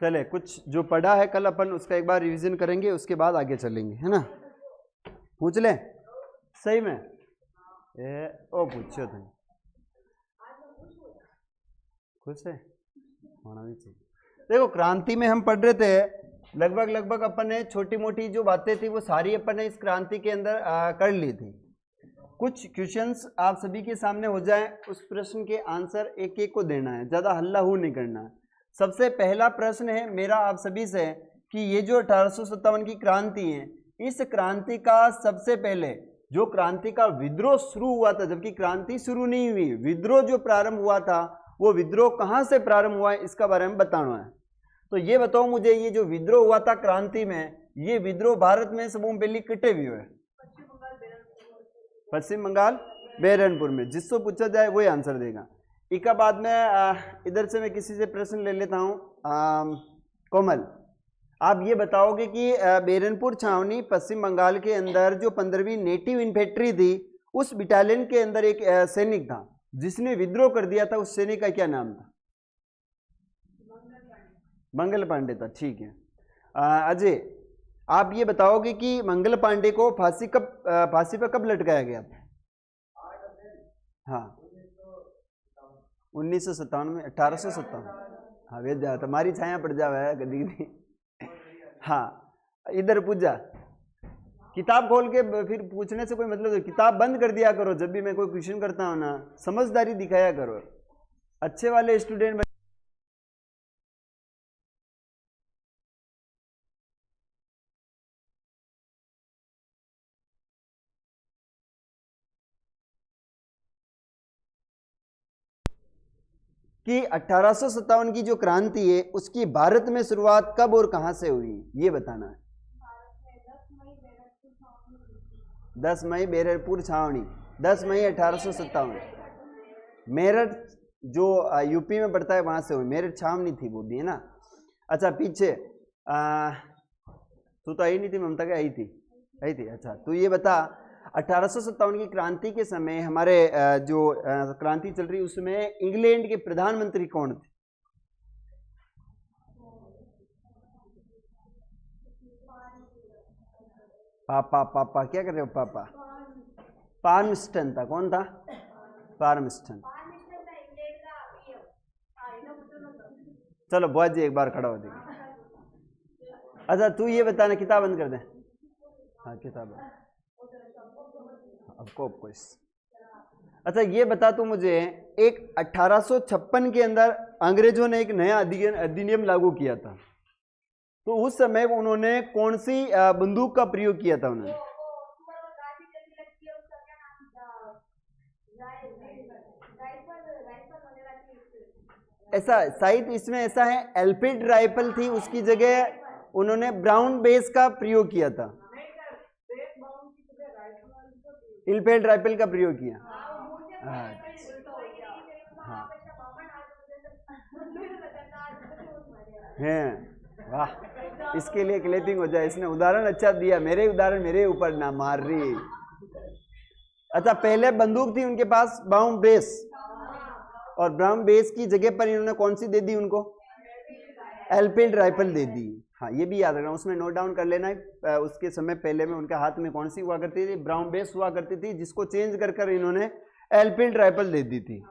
चले कुछ जो पढ़ा है कल अपन उसका एक बार रिवीजन करेंगे, उसके बाद आगे चलेंगे, है ना। पूछ ले सही में ओ पूछो तुम खुश है होना भी चाहिए। देखो क्रांति में हम पढ़ रहे थे लगभग अपन ने छोटी मोटी जो बातें थी वो सारी अपन ने इस क्रांति के अंदर कर ली थी। कुछ क्वेश्चंस आप सभी के सामने हो जाए, उस प्रश्न के आंसर एक एक को देना है, ज़्यादा हल्ला हू नहीं करना है। सबसे पहला प्रश्न है मेरा आप सभी से कि ये जो 1857 की क्रांति है, इस क्रांति का सबसे पहले जो क्रांति का विद्रोह शुरू हुआ था, जबकि क्रांति शुरू नहीं हुई, विद्रोह जो प्रारंभ हुआ था वो विद्रोह कहाँ से प्रारंभ हुआ है इसका बारे में बताना है। तो ये बताओ मुझे, ये जो विद्रोह हुआ था क्रांति में, ये विद्रोह भारत में सबों पहले किटे भी हुए? पश्चिम बंगाल बेरनपुर में। जिसको पूछा जाए वही आंसर देगा। इसका बाद में इधर से मैं किसी से प्रश्न ले लेता हूँ। कोमल, आप ये बताओगे कि बेरनपुर छावनी पश्चिम बंगाल के अंदर जो 15वीं नेटिव इन्फेंट्री थी, उस बटालियन के अंदर एक सैनिक था जिसने विद्रोह कर दिया था, उस सैनिक का क्या नाम था? मंगल पांडे था, ठीक है। अजय, आप ये बताओगे कि मंगल पांडे को फांसी पर कब लटकाया गया था? हाँ 1957 में, 1857। हाँ वेद जा तुम्हारी छाया पड़ जावे कदी कदी। हाँ इधर पूजा, किताब खोल के फिर पूछने से कोई मतलब नहीं, किताब बंद कर दिया करो जब भी मैं कोई क्वेश्चन करता हूँ ना, समझदारी दिखाया करो, अच्छे वाले स्टूडेंट। कि 1857 की जो क्रांति है उसकी भारत में शुरुआत कब और कहां से हुई, ये बताना है। 10 मई बैरकपुर छावनी, 10 मई 1857। मेरठ जो यूपी में पड़ता है वहां से हुई, मेरठ छावनी थी वो भी, है ना। अच्छा पीछे तू तो आई नहीं थी, ममता क्या आई थी? अच्छा तू ये बता, 1857 की क्रांति के समय हमारे जो क्रांति चल रही उसमें इंग्लैंड के प्रधानमंत्री कौन थे? पापा क्या कर रहे हो पापा? पार्मस्टन था। कौन था? पार्मस्टन। चलो बुआ जी एक बार खड़ा हो जाएगी। अच्छा तू ये बताना, किताब बंद कर दे। हाँ किताब ऑफकोर्स। अच्छा ये बता तू मुझे, एक 1856 के अंदर अंग्रेजों ने एक नया अधिनियम लागू किया था, तो उस समय उन्होंने कौन सी बंदूक का प्रयोग किया था? उन्होंने ऐसा शायद इसमें ऐसा है, एल्फिड राइफल थी, उसकी जगह उन्होंने ब्राउन बेस का प्रयोग किया था, एल्फिड राइफल का प्रयोग किया। हाँ हैं, वाह, इसके लिए क्लैपिंग हो जाए, इसने उदाहरण अच्छा दिया, मेरे उदाहरण मेरे ऊपर ना मार रही। अच्छा पहले बंदूक थी उनके पास ब्राउन बेस, और ब्राउन बेस की जगह पर इन्होंने कौन सी दे दी उनको? एल्फिड राइफल दे दी। हाँ ये भी याद रखना, उसमें नोट डाउन कर लेना है। उसके समय पहले में उनके हाथ में कौन सी हुआ करती थी? ब्राउन बेस हुआ करती थी, जिसको चेंज कर कर इन्होंने एल्फिड राइफल दे दी थी।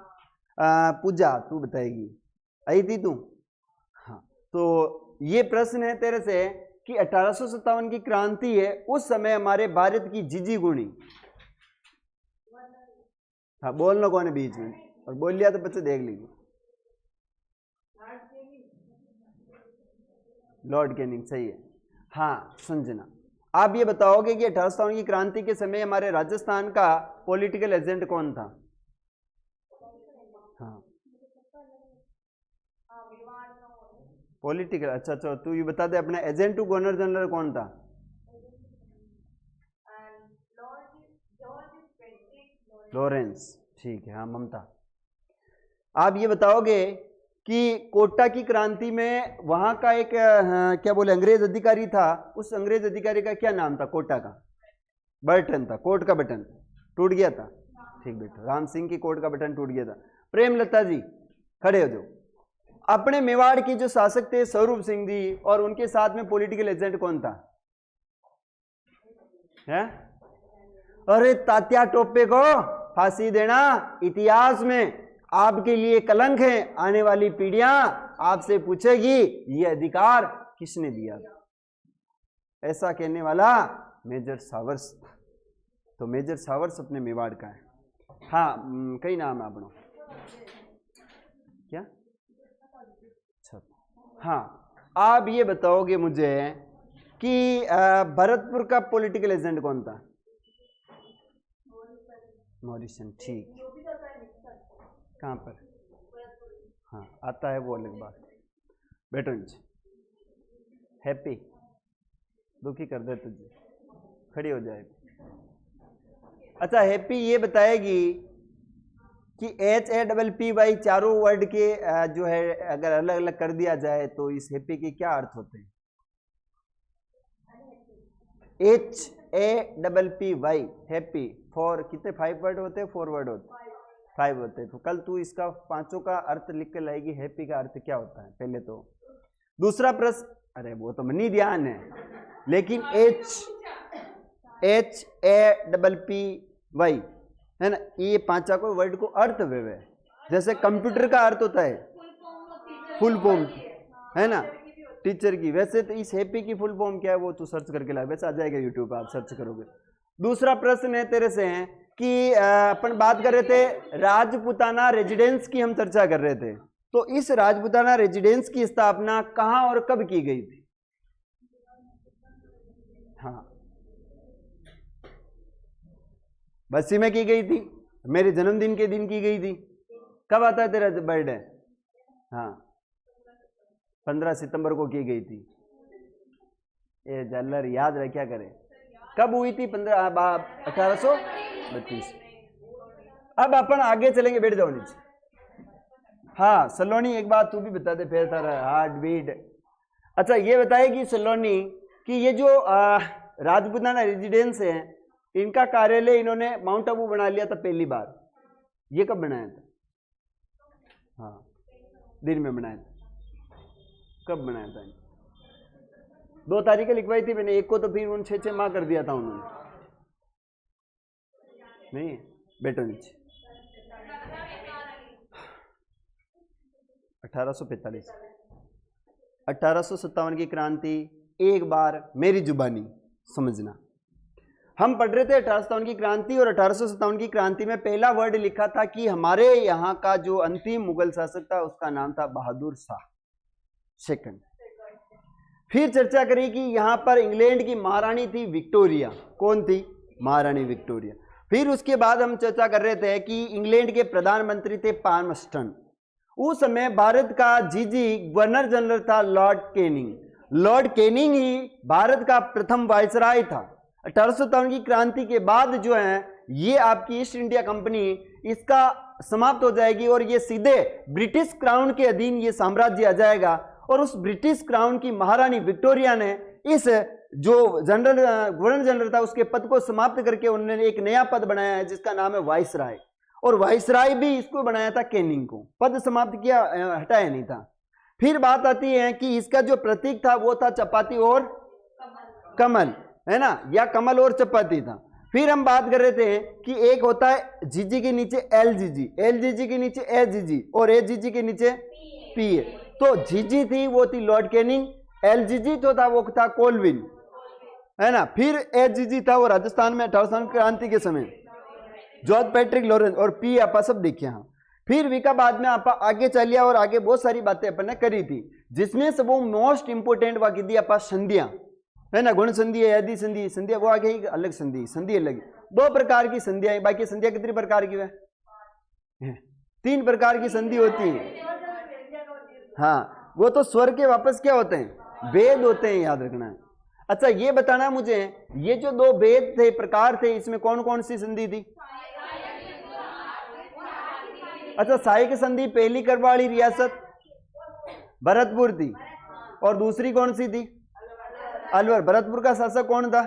पूजा तू बताएगी, आई थी तू? हाँ तो ये प्रश्न है तेरे से कि 1857 की क्रांति है, उस समय हमारे भारत की जीजी गुणी, हाँ बोलना कौन है बीच में, और बोल लिया तो बच्चे देख लीजिए। लॉर्ड कैनिंग सही है। हाँ संजना, आप ये बताओगे कि 1857 की क्रांति के समय हमारे राजस्थान का पॉलिटिकल एजेंट कौन था? हाँ पॉलिटिकल, अच्छा तू ये बता दे, अपना एजेंट टू गवर्नर जनरल कौन था? लॉरेंस, ठीक है। हाँ ममता, आप ये बताओगे कि कोटा की क्रांति में वहां का एक क्या बोले अंग्रेज अधिकारी था, उस अंग्रेज अधिकारी का क्या नाम था? कोटा का बटन था, कोट का बटन टूट गया था, ठीक बेटा, राम सिंह की कोट का बटन टूट गया था। प्रेमलता जी खड़े हो जाओ, अपने मेवाड़ की जो शासक थे स्वरूप सिंह जी, और उनके साथ में पॉलिटिकल एजेंट कौन था? है? अरे तात्या टोपे को फांसी देना इतिहास में आपके लिए कलंक है। आने वाली पीढ़ियां आपसे पूछेगी ये अधिकार किसने दिया? ऐसा कहने वाला मेजर सावर्स था। तो मेजर सावर्स अपने मेवाड़ का है। हाँ, कई नाम है अपनों क्या? अच्छा, हाँ, आप ये बताओगे मुझे कि भरतपुर का पॉलिटिकल एजेंट कौन था? मॉरिसन। ठीक, कहाँ पर? हाँ, आता है वो अलग बात। बैठो नीचे। हैप्पी दुखी कर दे तुझे, खड़ी हो जाएगी। अच्छा, हैप्पी ये बताएगी कि HAPPY चारों वर्ड के जो है अगर अलग अलग कर दिया जाए तो इस हैप्पी के क्या अर्थ होते हैं? HAPPY हैप्पी, फॉर कितने 5 वर्ड होते हैं? 4 वर्ड होते हैं, 5 होते हैं। तो कल तू इसका पांचों का अर्थ लिख के लाएगी। हैप्पी का अर्थ क्या होता है पहले तो। दूसरा प्रश्न, अरे वो तो मनी ध्यान है, लेकिन HAPPY है ना, ये पांचा को वर्ड को अर्थ वे जैसे कंप्यूटर का अर्थ होता है फुल फॉर्म, है ना, टीचर की। वैसे तो इस हैप्पी की फुल फॉर्म क्या है वो तू सर्च करके ला, वैसे आ जाएगा यूट्यूब पे, आप सर्च करोगे। दूसरा प्रश्न है तेरे से है कि अपन बात कर रहे थे राजपुताना रेजिडेंस की, हम चर्चा कर रहे थे। तो इस राजपुताना रेजिडेंस की स्थापना कहां और कब की गई थी? हाँ, बस्सी में की गई थी, मेरे जन्मदिन के दिन की गई थी। कब आता है तेरा बर्थडे? हाँ, 15 सितंबर को की गई थी। ये जल्लर याद रखा करे कब हुई थी? 1832। अब अपन आगे चलेंगे, बैठ जाओ नीचे। हाँ सलोनी, एक बात तू भी बता दे, फिर तारा हार्ट बीट। अच्छा, ये बताए कि सलोनी कि ये जो राजपुताना रेजिडेंस है, इनका कार्यालय इन्होंने माउंट आबू बना लिया था पहली बार। ये कब बनाया था? हाँ, दिन में बनाया था। कब बनाया था? 2 तारीखें लिखवाई थी मैंने, एक को तो फिर उन 6 माह कर दिया था उन्होंने। नहीं, बैठो नीचे। 1845। 1857 की क्रांति, एक बार मेरी जुबानी समझना। हम पढ़ रहे थे 1857 की क्रांति, और 1857 की क्रांति में पहला वर्ड लिखा था कि हमारे यहाँ का जो अंतिम मुगल शासक था उसका नाम था बहादुर शाह सेकंड। फिर चर्चा करी कि यहाँ पर इंग्लैंड की महारानी थी विक्टोरिया। कौन थी? महारानी विक्टोरिया। फिर उसके बाद हम चर्चा कर रहे थे कि इंग्लैंड के प्रधानमंत्री थे पाल्मस्टन। उस समय भारत का जीजी गवर्नर जनरल था लॉर्ड कैनिंग। लॉर्ड कैनिंग ही भारत का प्रथम वायसराय था। 1857 की क्रांति के बाद जो है ये आपकी ईस्ट इंडिया कंपनी, इसका समाप्त हो जाएगी और ये सीधे ब्रिटिश क्राउन के अधीन ये साम्राज्य आ जाएगा। और उस ब्रिटिश क्राउन की महारानी विक्टोरिया ने इस जो गवर्नर जनरल था उसके पद को समाप्त करके उन्होंने एक नया पद बनाया है जिसका नाम है वाइसराय। और वाइसराय भी इसको बनाया था कैनिंग को, पद समाप्त किया, हटाया नहीं था। फिर बात आती है कि इसका जो प्रतीक था वो था चपाती और कमल, है ना, या कमल और चपाती था। फिर हम बात कर रहे थे कि एक होता है जीजी के नीचे LGG, LGG के नीचे AGG और AGG के नीचे PA। तो जीजी थी वो थी लॉर्ड कैनिंग, LGG जो था वो था कोलविन, है ना। फिर AGG था वो राजस्थान में 1857 क्रांति के समय जॉर्ज पैट्रिक लॉरेंस, और P आपा सब देखिए। हाँ, फिर विका बाद में आपा आगे चलिया और आगे बहुत सारी बातें अपन ने करी थी, जिसमें सब वो मोस्ट इंपोर्टेंट वाकी दी आपा संधियां, है ना, गुण संधि है, यदि संधि, संधिया वो आगे ही अलग संधि, संधि अलग। 2 प्रकार की संधियां, बाकी संधियां कितनी प्रकार की है? 3 प्रकार की संधि होती है। हाँ, वो तो स्वर के वापस क्या होते हैं? वेद होते हैं, याद रखना है। अच्छा, ये बताना मुझे, ये जो 2 वेद थे, प्रकार थे, इसमें कौन कौन सी संधि थी? अच्छा, सहायक संधि पहली करवाड़ी रियासत भरतपुर थी, और दूसरी कौन सी थी? अलवर। भरतपुर का शासक कौन था?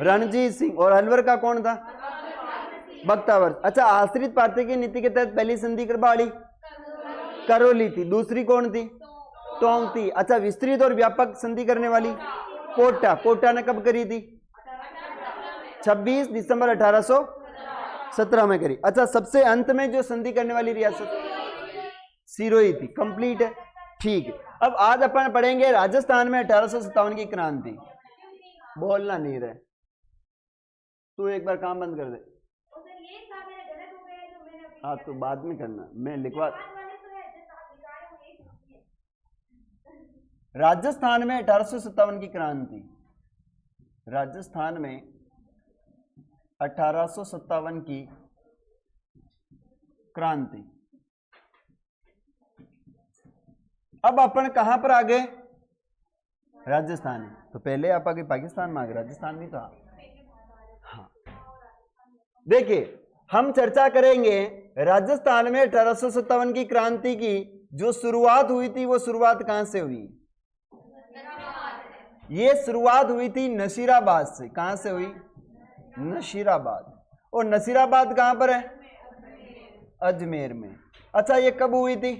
रणजीत सिंह। और अलवर का कौन था? बख्तावर। अच्छा, आश्रित पार्टी की नीति के तहत पहली संधि करवाड़ी करौली थी, दूसरी कौन थी? टोंक थी। अच्छा, विस्तृत और व्यापक संधि करने वाली कोटा, कोटा ने कब करी थी? 26 दिसंबर 1817 में करी। अच्छा, सबसे अंत में जो संधि करने वाली रियासत सिरोही थी। कंप्लीट है, ठीक है। अब आज अपन पढ़ेंगे राजस्थान में 1857 की क्रांति। बोलना नहीं रहे, तू एक बार काम बंद कर दे। हाँ, तो बाद में करना, मैं लिखवा। राजस्थान में 1857 की क्रांति, राजस्थान में 1857 की क्रांति। अब अपन कहां पर आ गए? राजस्थान में। तो पहले आप आगे पाकिस्तान में आ गए, राजस्थान नहीं था। हाँ, देखिए हम चर्चा करेंगे राजस्थान में 1857 की क्रांति की जो शुरुआत हुई थी, वो शुरुआत कहां से हुई? ये शुरुआत हुई थी नसीराबाद से। कहां से हुई? नसीराबाद। और नसीराबाद कहां पर है? अजमेर में। अच्छा, ये कब हुई थी?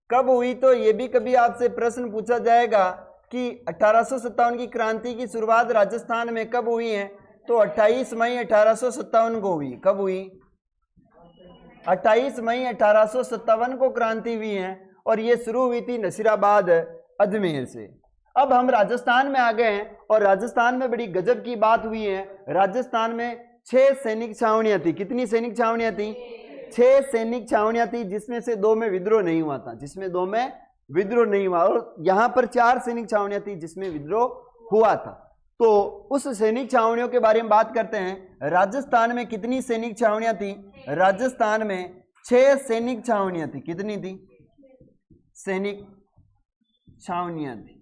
कब हुई? तो ये भी कभी आपसे प्रश्न पूछा जाएगा कि 1857 की क्रांति की शुरुआत राजस्थान में कब हुई है? तो 28 मई 1857 को हुई। कब हुई? 28 मई 1857 को क्रांति हुई है और ये शुरू हुई थी नसीराबाद अजमेर से। अब हम राजस्थान में आ गए हैं और राजस्थान में बड़ी गजब की बात हुई है। राजस्थान में 6 सैनिक छावनियां थी। कितनी सैनिक छावनियां थी? 6 सैनिक छावनियां थी, जिसमें से 2 में विद्रोह नहीं हुआ था, जिसमें 2 में विद्रोह नहीं हुआ। और यहां पर 4 सैनिक छावनियां थी जिसमें विद्रोह हुआ था। तो उस सैनिक छावनियों के बारे में बात करते हैं। राजस्थान में कितनी सैनिक छावनियां थी? राजस्थान में 6 सैनिक छावनियां थी। कितनी थी? सैनिक छावनियां थी।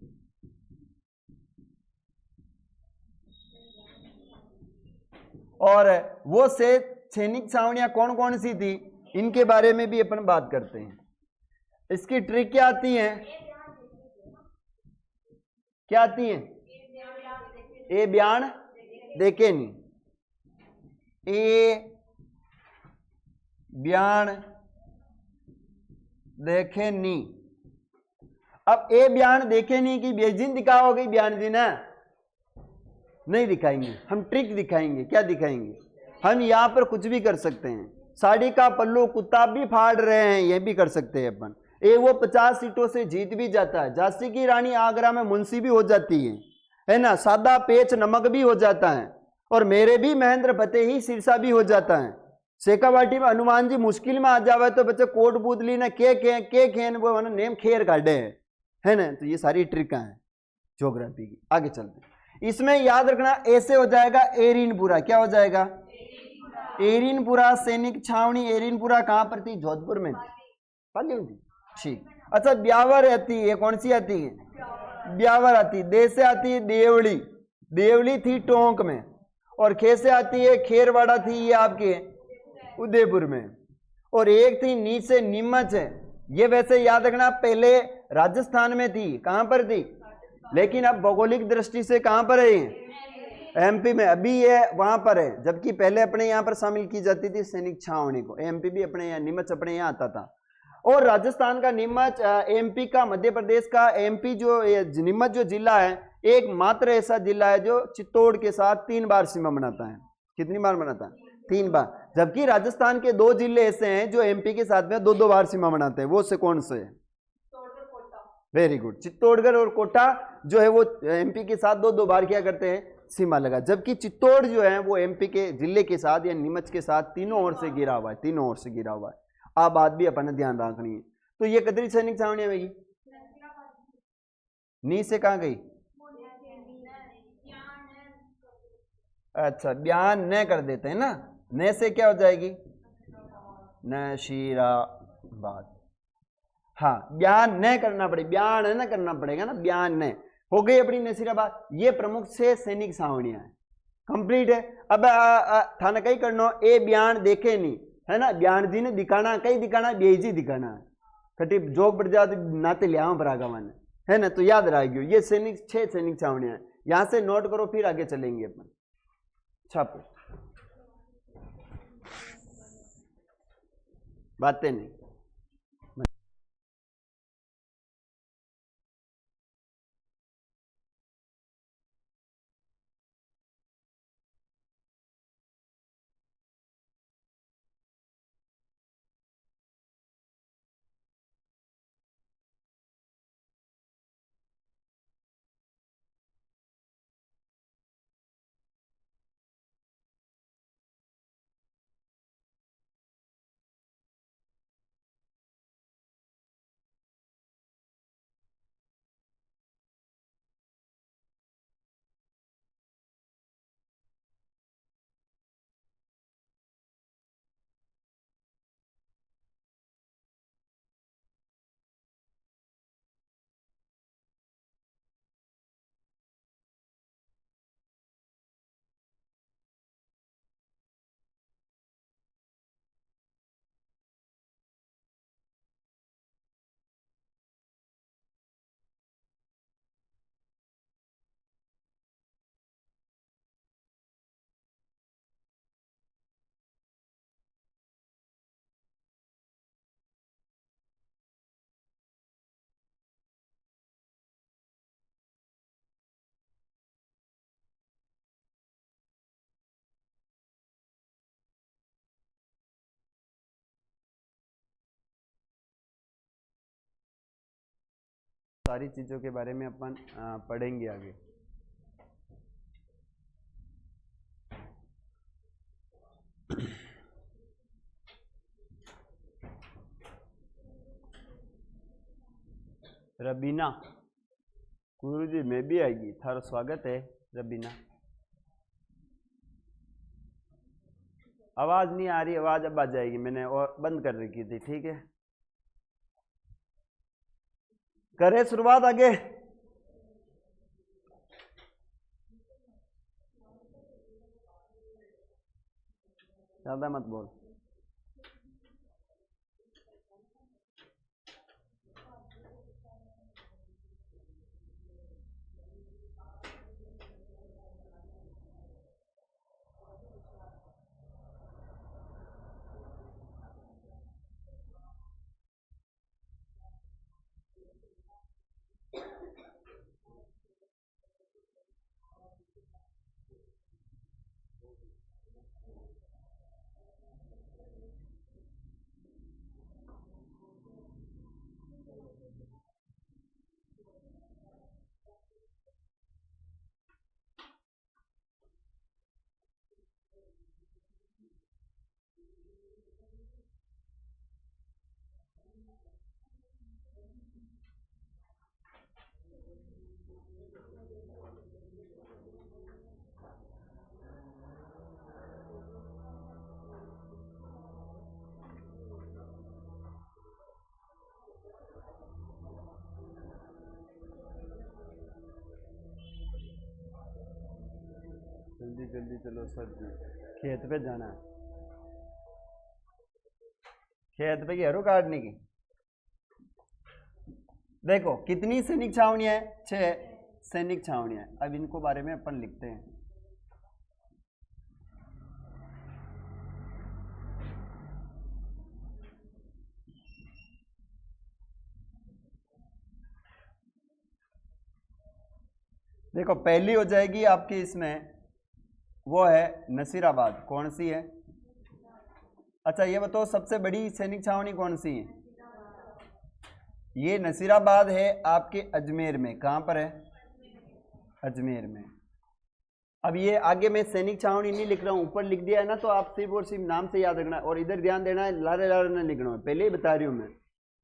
और वो से सैनिक छावनियां कौन कौन सी थी, इनके बारे में भी अपन बात करते हैं। इसकी ट्रिक क्या आती है? क्या आती है? ए बयान देखे नहीं, ए बयान देखे नहीं। अब ए बयान देखे नहीं की बेजिन दिखाओगे बयान जी ना? नहीं दिखाएंगे, हम ट्रिक दिखाएंगे। क्या दिखाएंगे? हम यहां पर कुछ भी कर सकते हैं। साड़ी का पल्लू कुत्ता भी फाड़ रहे हैं, यह भी कर सकते हैं अपन। वो 50 सीटों से जीत भी जाता है। झांसी की रानी आगरा में मुंशी भी हो जाती है ना? सादा पेच नमक भी हो जाता है। और मेरे भी महेंद्र फतेह ही सिरसा भी हो जाता है। शेखावाटी में हनुमान जी मुश्किल में आ जावे तो बच्चे कोट बूदली ने के खेन वो नेम खेर काटे है ना? तो ये सारी ट्रिक हैं ज्योग्राफी की। आगे चलते हैं। इसमें याद रखना ऐसे हो जाएगा एरिनपुरा। क्या हो जाएगा? एरिनपुरा सैनिक छावनी। एरिनपुरा कहां पर थी? जोधपुर में थी, पाली में थी। ठीक। अच्छा, ब्यावर आती है, कौन सी आती है? ब्यावर आती। दे से आती है देवली। देवली थी टोंक में। और खे से आती है खेरवाड़ा, थी ये आपके उदयपुर में। और एक थी नी से नीमच है। ये वैसे याद रखना पहले राजस्थान में थी। कहां पर थी? लेकिन अब भौगोलिक दृष्टि से कहां पर है? एमपी में। अभी ये वहां पर है, जबकि पहले अपने यहां पर शामिल की जाती थी सैनिक छावनी को। एमपी भी अपने यहाँ, नीमच अपने यहाँ आता था। और राजस्थान का नीमच, एमपी का, मध्य प्रदेश का एमपी जो नीमच जो जिला है, एकमात्र ऐसा जिला है जो चित्तौड़ के साथ 3 बार सीमा बनाता है। कितनी बार बनाता है? 3 बार। जबकि राजस्थान के 2 जिले ऐसे हैं जो एमपी के साथ में 2-2 बार सीमा बनाते हैं। वो से कौन से? Very good. चित्तौड़गढ़ और कोटा जो है वो एमपी के साथ 2-2 बार क्या करते हैं? सीमा लगा। जबकि चित्तौड़ जो है वो एमपी के जिले के साथ या नीमच के साथ तीनों ओर से घिरा हुआ है। तीनों ओर से घिरा हुआ है। आप बात भी अपन ने ध्यान रखनी है। तो ये कतरी सैनिक छावनी में नी से कहां गई? अच्छा, बयान न कर देते हैं ना? न से क्या हो जाएगी? नशीराबाद। हाँ, बयान न करना पड़ेगा, बयान न करना पड़ेगा ना, बयान न हो गई अपनी नसीराबाद। ये प्रमुख 6 सैनिक छावनियां हैं। कंप्लीट है। अब थाना कई करना ए बयान देखे नहीं है ना? बयान जी ने दिखाना, कई दिखाना, बेजी दिखाना है। कटी जोग बढ़ जाती नाते लिया बरागवान है ना? तो याद रहेगी ये 6 सैनिक छावनियां हैं। यहां से नोट करो, फिर आगे चलेंगे अपन। छापो। बातें नहीं। सारी चीज़ों के बारे में अपन पढ़ेंगे आगे। रबीना गुरुजी मैं भी आएगी, थारा स्वागत है रबीना। आवाज़ नहीं आ रही, आवाज़ अब आ जाएगी, मैंने और बंद कर रखी थी, ठीक है। करें शुरुआत आगे। ज्यादा मत बोल। जल्दी जल्दी चलो सर जी, खेत पे जाना है। खेत पे घेरो काटने की। देखो कितनी सैनिक छावनियां है, 6 सैनिक छावनियां। अब इनको बारे में अपन लिखते हैं। देखो पहली हो जाएगी आपकी इसमें, वो है नसीराबाद। कौन सी है? अच्छा ये बताओ सबसे बड़ी सैनिक छावनी कौन सी है? ये नसीराबाद है आपके अजमेर में। कहां पर है? अजमेर में। अब ये आगे मैं सैनिक छावनी नहीं लिख रहा हूं, ऊपर लिख दिया है ना, तो आप सिर्फ और सिर्फ नाम से याद रखना है। और इधर ध्यान देना है, लारे लारे नहीं लिखना है, पहले ही बता रही हूं मैं।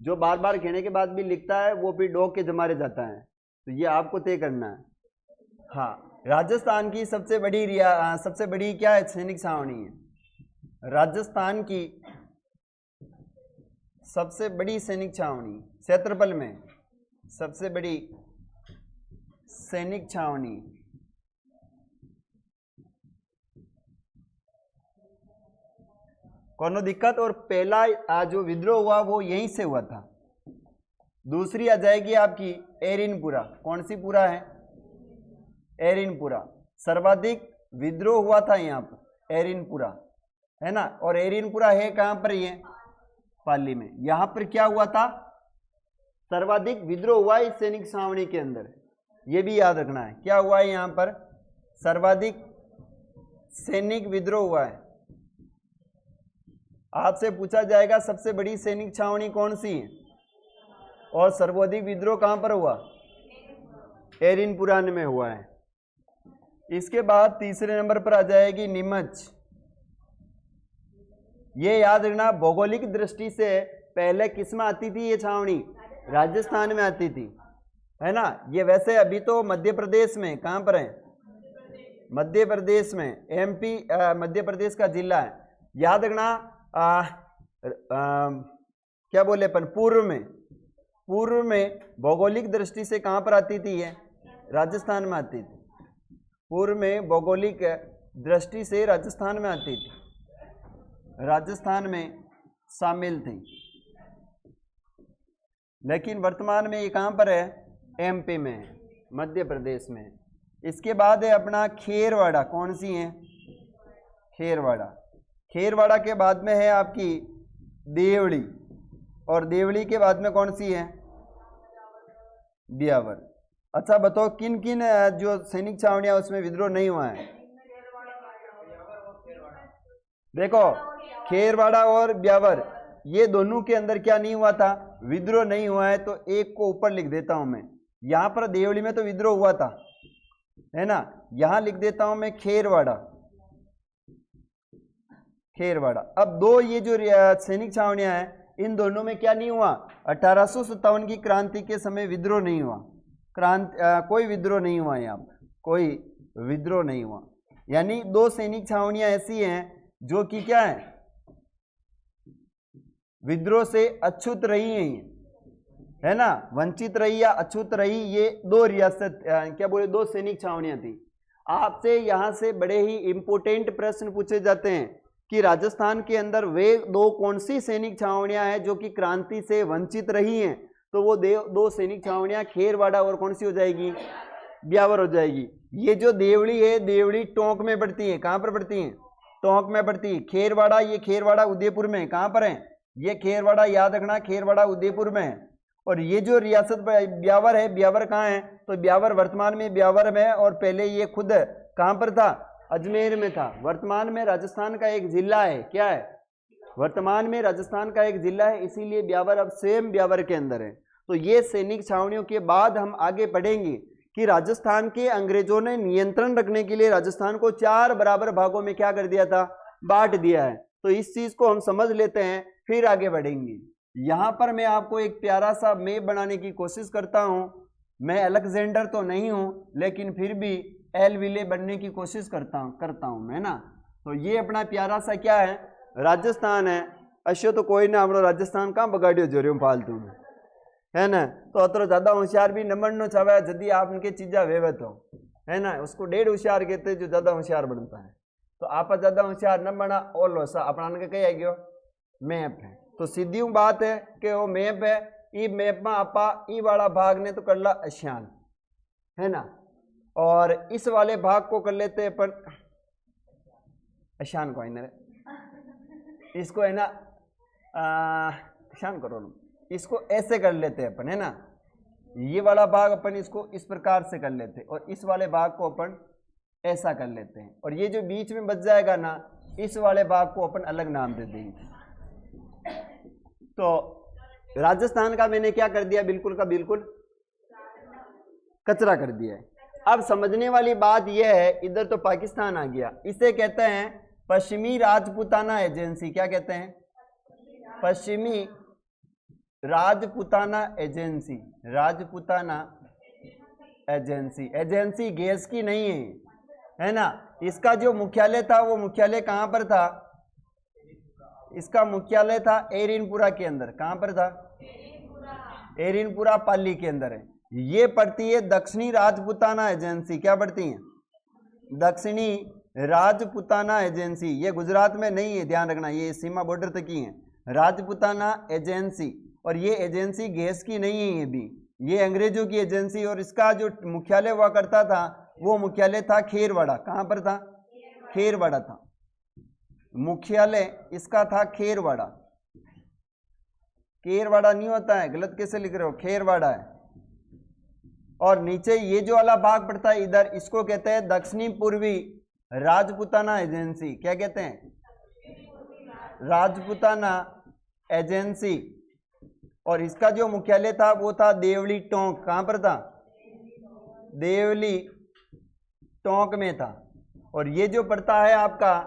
जो बार बार कहने के बाद भी लिखता है वो फिर डॉग के जमारे जाता है, तो ये आपको तय करना है। हाँ, राजस्थान की सबसे बड़ी क्या है सैनिक छावनी है? राजस्थान की सबसे बड़ी सैनिक छावनी क्षेत्रफल में सबसे बड़ी सैनिक छावनी कोनो दिक्कत? और पहला जो विद्रोह हुआ वो यहीं से हुआ था। दूसरी आ जाएगी आपकी एरिनपुरा। कौन सी पुरा है? एरिनपुरा। सर्वाधिक विद्रोह हुआ था यहाँ पर एरिनपुरा, है ना। और एरिनपुरा है कहाँ पर? ये पाली में। यहां पर क्या हुआ था, सर्वाधिक विद्रोह हुआ इस सैनिक छावनी के अंदर, यह भी याद रखना है। क्या हुआ है यहां पर, सर्वाधिक सैनिक विद्रोह हुआ है। आपसे पूछा जाएगा सबसे बड़ी सैनिक छावनी कौन सी है और सर्वाधिक विद्रोह कहां पर हुआ, एरिनपुरान में हुआ है। इसके बाद तीसरे नंबर पर आ जाएगी नीमच। ये याद रखना, भौगोलिक दृष्टि से पहले किस में आती थी ये छावनी, राजस्थान में आती थी, है ना। ये वैसे अभी तो मध्य प्रदेश में, कहां पर है, मध्य प्रदेश में, एमपी मध्य प्रदेश का जिला है। याद रखना क्या बोले अपन, पूर्व में भौगोलिक दृष्टि से कहां पर आती थी ये, राजस्थान में आती थी। पूर्व में भौगोलिक दृष्टि से राजस्थान में आती थी, राजस्थान में शामिल थी, लेकिन वर्तमान में ये कहां पर है, एमपी में, मध्य प्रदेश में। इसके बाद है अपना खेरवाड़ा, कौन सी है, खेरवाड़ा। खेरवाड़ा के बाद में है आपकी देवड़ी, और देवड़ी के बाद में कौन सी है, ब्यावर। अच्छा बताओ किन किन जो सैनिक छावनियां उसमें विद्रोह नहीं हुआ है। देखो खेरवाड़ा और ब्यावर, ये दोनों के अंदर क्या नहीं हुआ था, विद्रोह नहीं हुआ है। तो एक को ऊपर लिख देता हूं मैं, यहां पर देवड़ी में तो विद्रोह हुआ था, है ना। यहां लिख देता हूं मैं खेरवाड़ा, खेरवाड़ा। अब दो ये जो सैनिक छावनियां हैं, इन दोनों में क्या नहीं हुआ, 1857 की क्रांति के समय विद्रोह नहीं हुआ, कोई विद्रोह नहीं हुआ, यहाँ कोई विद्रोह नहीं हुआ। यानी दो सैनिक छावनियां ऐसी हैं जो कि क्या है, विद्रोह से अछूत रही हैं, है ना, वंचित रही या अछूत रही। ये दो रियासत क्या बोले, दो सैनिक छावनियां थी। आपसे यहां से बड़े ही इंपोर्टेंट प्रश्न पूछे जाते हैं कि राजस्थान के अंदर वे दो कौन सी सैनिक छावनियां हैं जो कि क्रांति से वंचित रही हैं। तो वो दो सैनिक छावनियां खेरवाड़ा और कौन सी हो जाएगी, ब्यावर हो जाएगी। ये जो देवड़ी है, देवड़ी टोंक में पड़ती है, कहां पर पड़ती है, टोंक में पड़ती है। खेरवाड़ा, ये खेरवाड़ा उदयपुर में, कहां पर है, ये खेरवाड़ा याद रखना, खेरवाड़ा उदयपुर में है। और ये जो रियासत ब्यावर है, ब्यावर कहाँ है, तो ब्यावर वर्तमान में ब्यावर में, और पहले ये खुद कहां पर था, अजमेर में था। वर्तमान में राजस्थान का एक जिला है, क्या है, वर्तमान में राजस्थान का एक जिला है, इसीलिए ब्यावर अब स्वयं ब्यावर के अंदर है। तो ये सैनिक छावनियों के बाद हम आगे पढ़ेंगे कि राजस्थान के अंग्रेजों ने नियंत्रण रखने के लिए राजस्थान को 4 बराबर भागों में क्या कर दिया था, बांट दिया है। तो इस चीज को हम समझ लेते हैं, फिर आगे बढ़ेंगे। यहां पर मैं आपको एक प्यारा सा मैप बनाने की कोशिश करता हूं। मैं अलेक्जेंडर तो नहीं हूं, लेकिन फिर भी एल विले बनने की कोशिश करता हूं मैं ना। तो ये अपना प्यारा सा क्या है, राजस्थान है। अश्यो तो कोई ना, अपना राजस्थान कहाँ बगाड़ियो जो रहे फालतू में, है ना। तो अतरो ज्यादा होशियार भी न बनना चाहे, यदि आप उनके चीजा वेवत हो, है ना। उसको डेढ़ होशियार कहते जो ज्यादा होशियार बनता है। तो आप ज्यादा होशियार न बना, और लोसा अपना कही आ गयो मैप है। तो सीधी बात है कि वो मैप है, ई मैप में आपा ई वाला भाग ने तो कर ला अशान, है ना, और इस वाले भाग को कर लेते हैं अपन अशान को, इसको है ना अशान करो, इसको ऐसे कर लेते हैं अपन, है ना। ये वाला भाग अपन इसको इस प्रकार से कर लेते हैं, और इस वाले भाग को अपन ऐसा कर लेते हैं, और ये जो बीच में बच जाएगा ना, इस वाले भाग को अपन अलग नाम दे देंगे। तो राजस्थान का मैंने क्या कर दिया, बिल्कुल का बिल्कुल कचरा कर दिया है। अब समझने वाली बात यह है, इधर तो पाकिस्तान आ गया, इसे कहते हैं पश्चिमी राजपूताना एजेंसी। क्या कहते हैं, पश्चिमी Rajputana agency, Rajputana agency. Agency gas की नहीं है, है ना। इसका जो मुख्यालय था, वो मुख्यालय कहां पर था, इसका मुख्यालय था एरिनपुरा के अंदर। कहां पर था, एरिनपुरा पाली के अंदर है। ये पड़ती है दक्षिणी राजपूताना एजेंसी। क्या पड़ती है, दक्षिणी राजपूताना एजेंसी। ये गुजरात में नहीं है, ध्यान रखना, ये सीमा बॉर्डर तक ही है, राजपूताना एजेंसी। और ये एजेंसी गैस की नहीं है, ये भी ये अंग्रेजों की एजेंसी। और इसका जो मुख्यालय हुआ करता था, वो मुख्यालय था खेरवाड़ा। कहां पर था, खेरवाड़ा था मुख्यालय, इसका था खेरवाड़ा। खेरवाड़ा नहीं होता है, गलत कैसे लिख रहे हो, खेरवाड़ा है। और नीचे ये जो वाला भाग पड़ता है इधर, इसको कहते हैं दक्षिणी पूर्वी राजपूताना एजेंसी। क्या कहते हैं, राजपूताना एजेंसी। और इसका जो मुख्यालय था वो था देवली टोंक। कहां पर था, देवली टोंक में था। और ये जो पड़ता है आपका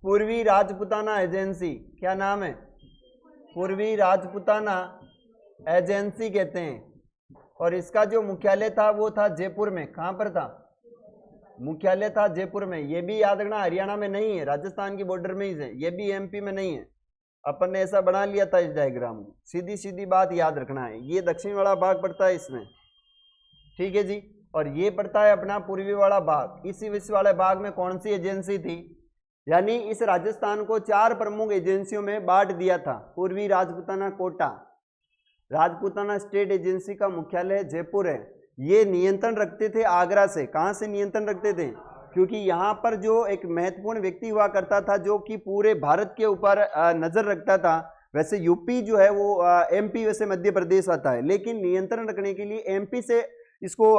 पूर्वी राजपूताना एजेंसी, क्या नाम है, पूर्वी राजपूताना एजेंसी कहते हैं। और इसका जो मुख्यालय था वो था जयपुर में। कहां पर था, मुख्यालय था जयपुर में। ये भी याद रखना हरियाणा में नहीं है, राजस्थान की बॉर्डर में ही है। ये भी एमपी में नहीं है, अपन ने ऐसा बना लिया था इस डायग्राम को। सीधी सीधी बात याद रखना है। ये दक्षिण वाला भाग पड़ता है इसमें, ठीक है जी। और ये पड़ता है अपना पूर्वी वाला भाग। इस वाले भाग में कौन सी एजेंसी थी, यानी इस राजस्थान को 4 प्रमुख एजेंसियों में बांट दिया था। पूर्वी राजपूताना कोटा, राजपूताना स्टेट एजेंसी का मुख्यालय जयपुर है। ये नियंत्रण रखते थे आगरा से। कहां से नियंत्रण रखते थे, क्योंकि यहाँ पर जो एक महत्वपूर्ण व्यक्ति हुआ करता था जो कि पूरे भारत के ऊपर नजर रखता था। वैसे यूपी जो है वो एमपी वैसे मध्य प्रदेश आता है, लेकिन नियंत्रण रखने के लिए एमपी से इसको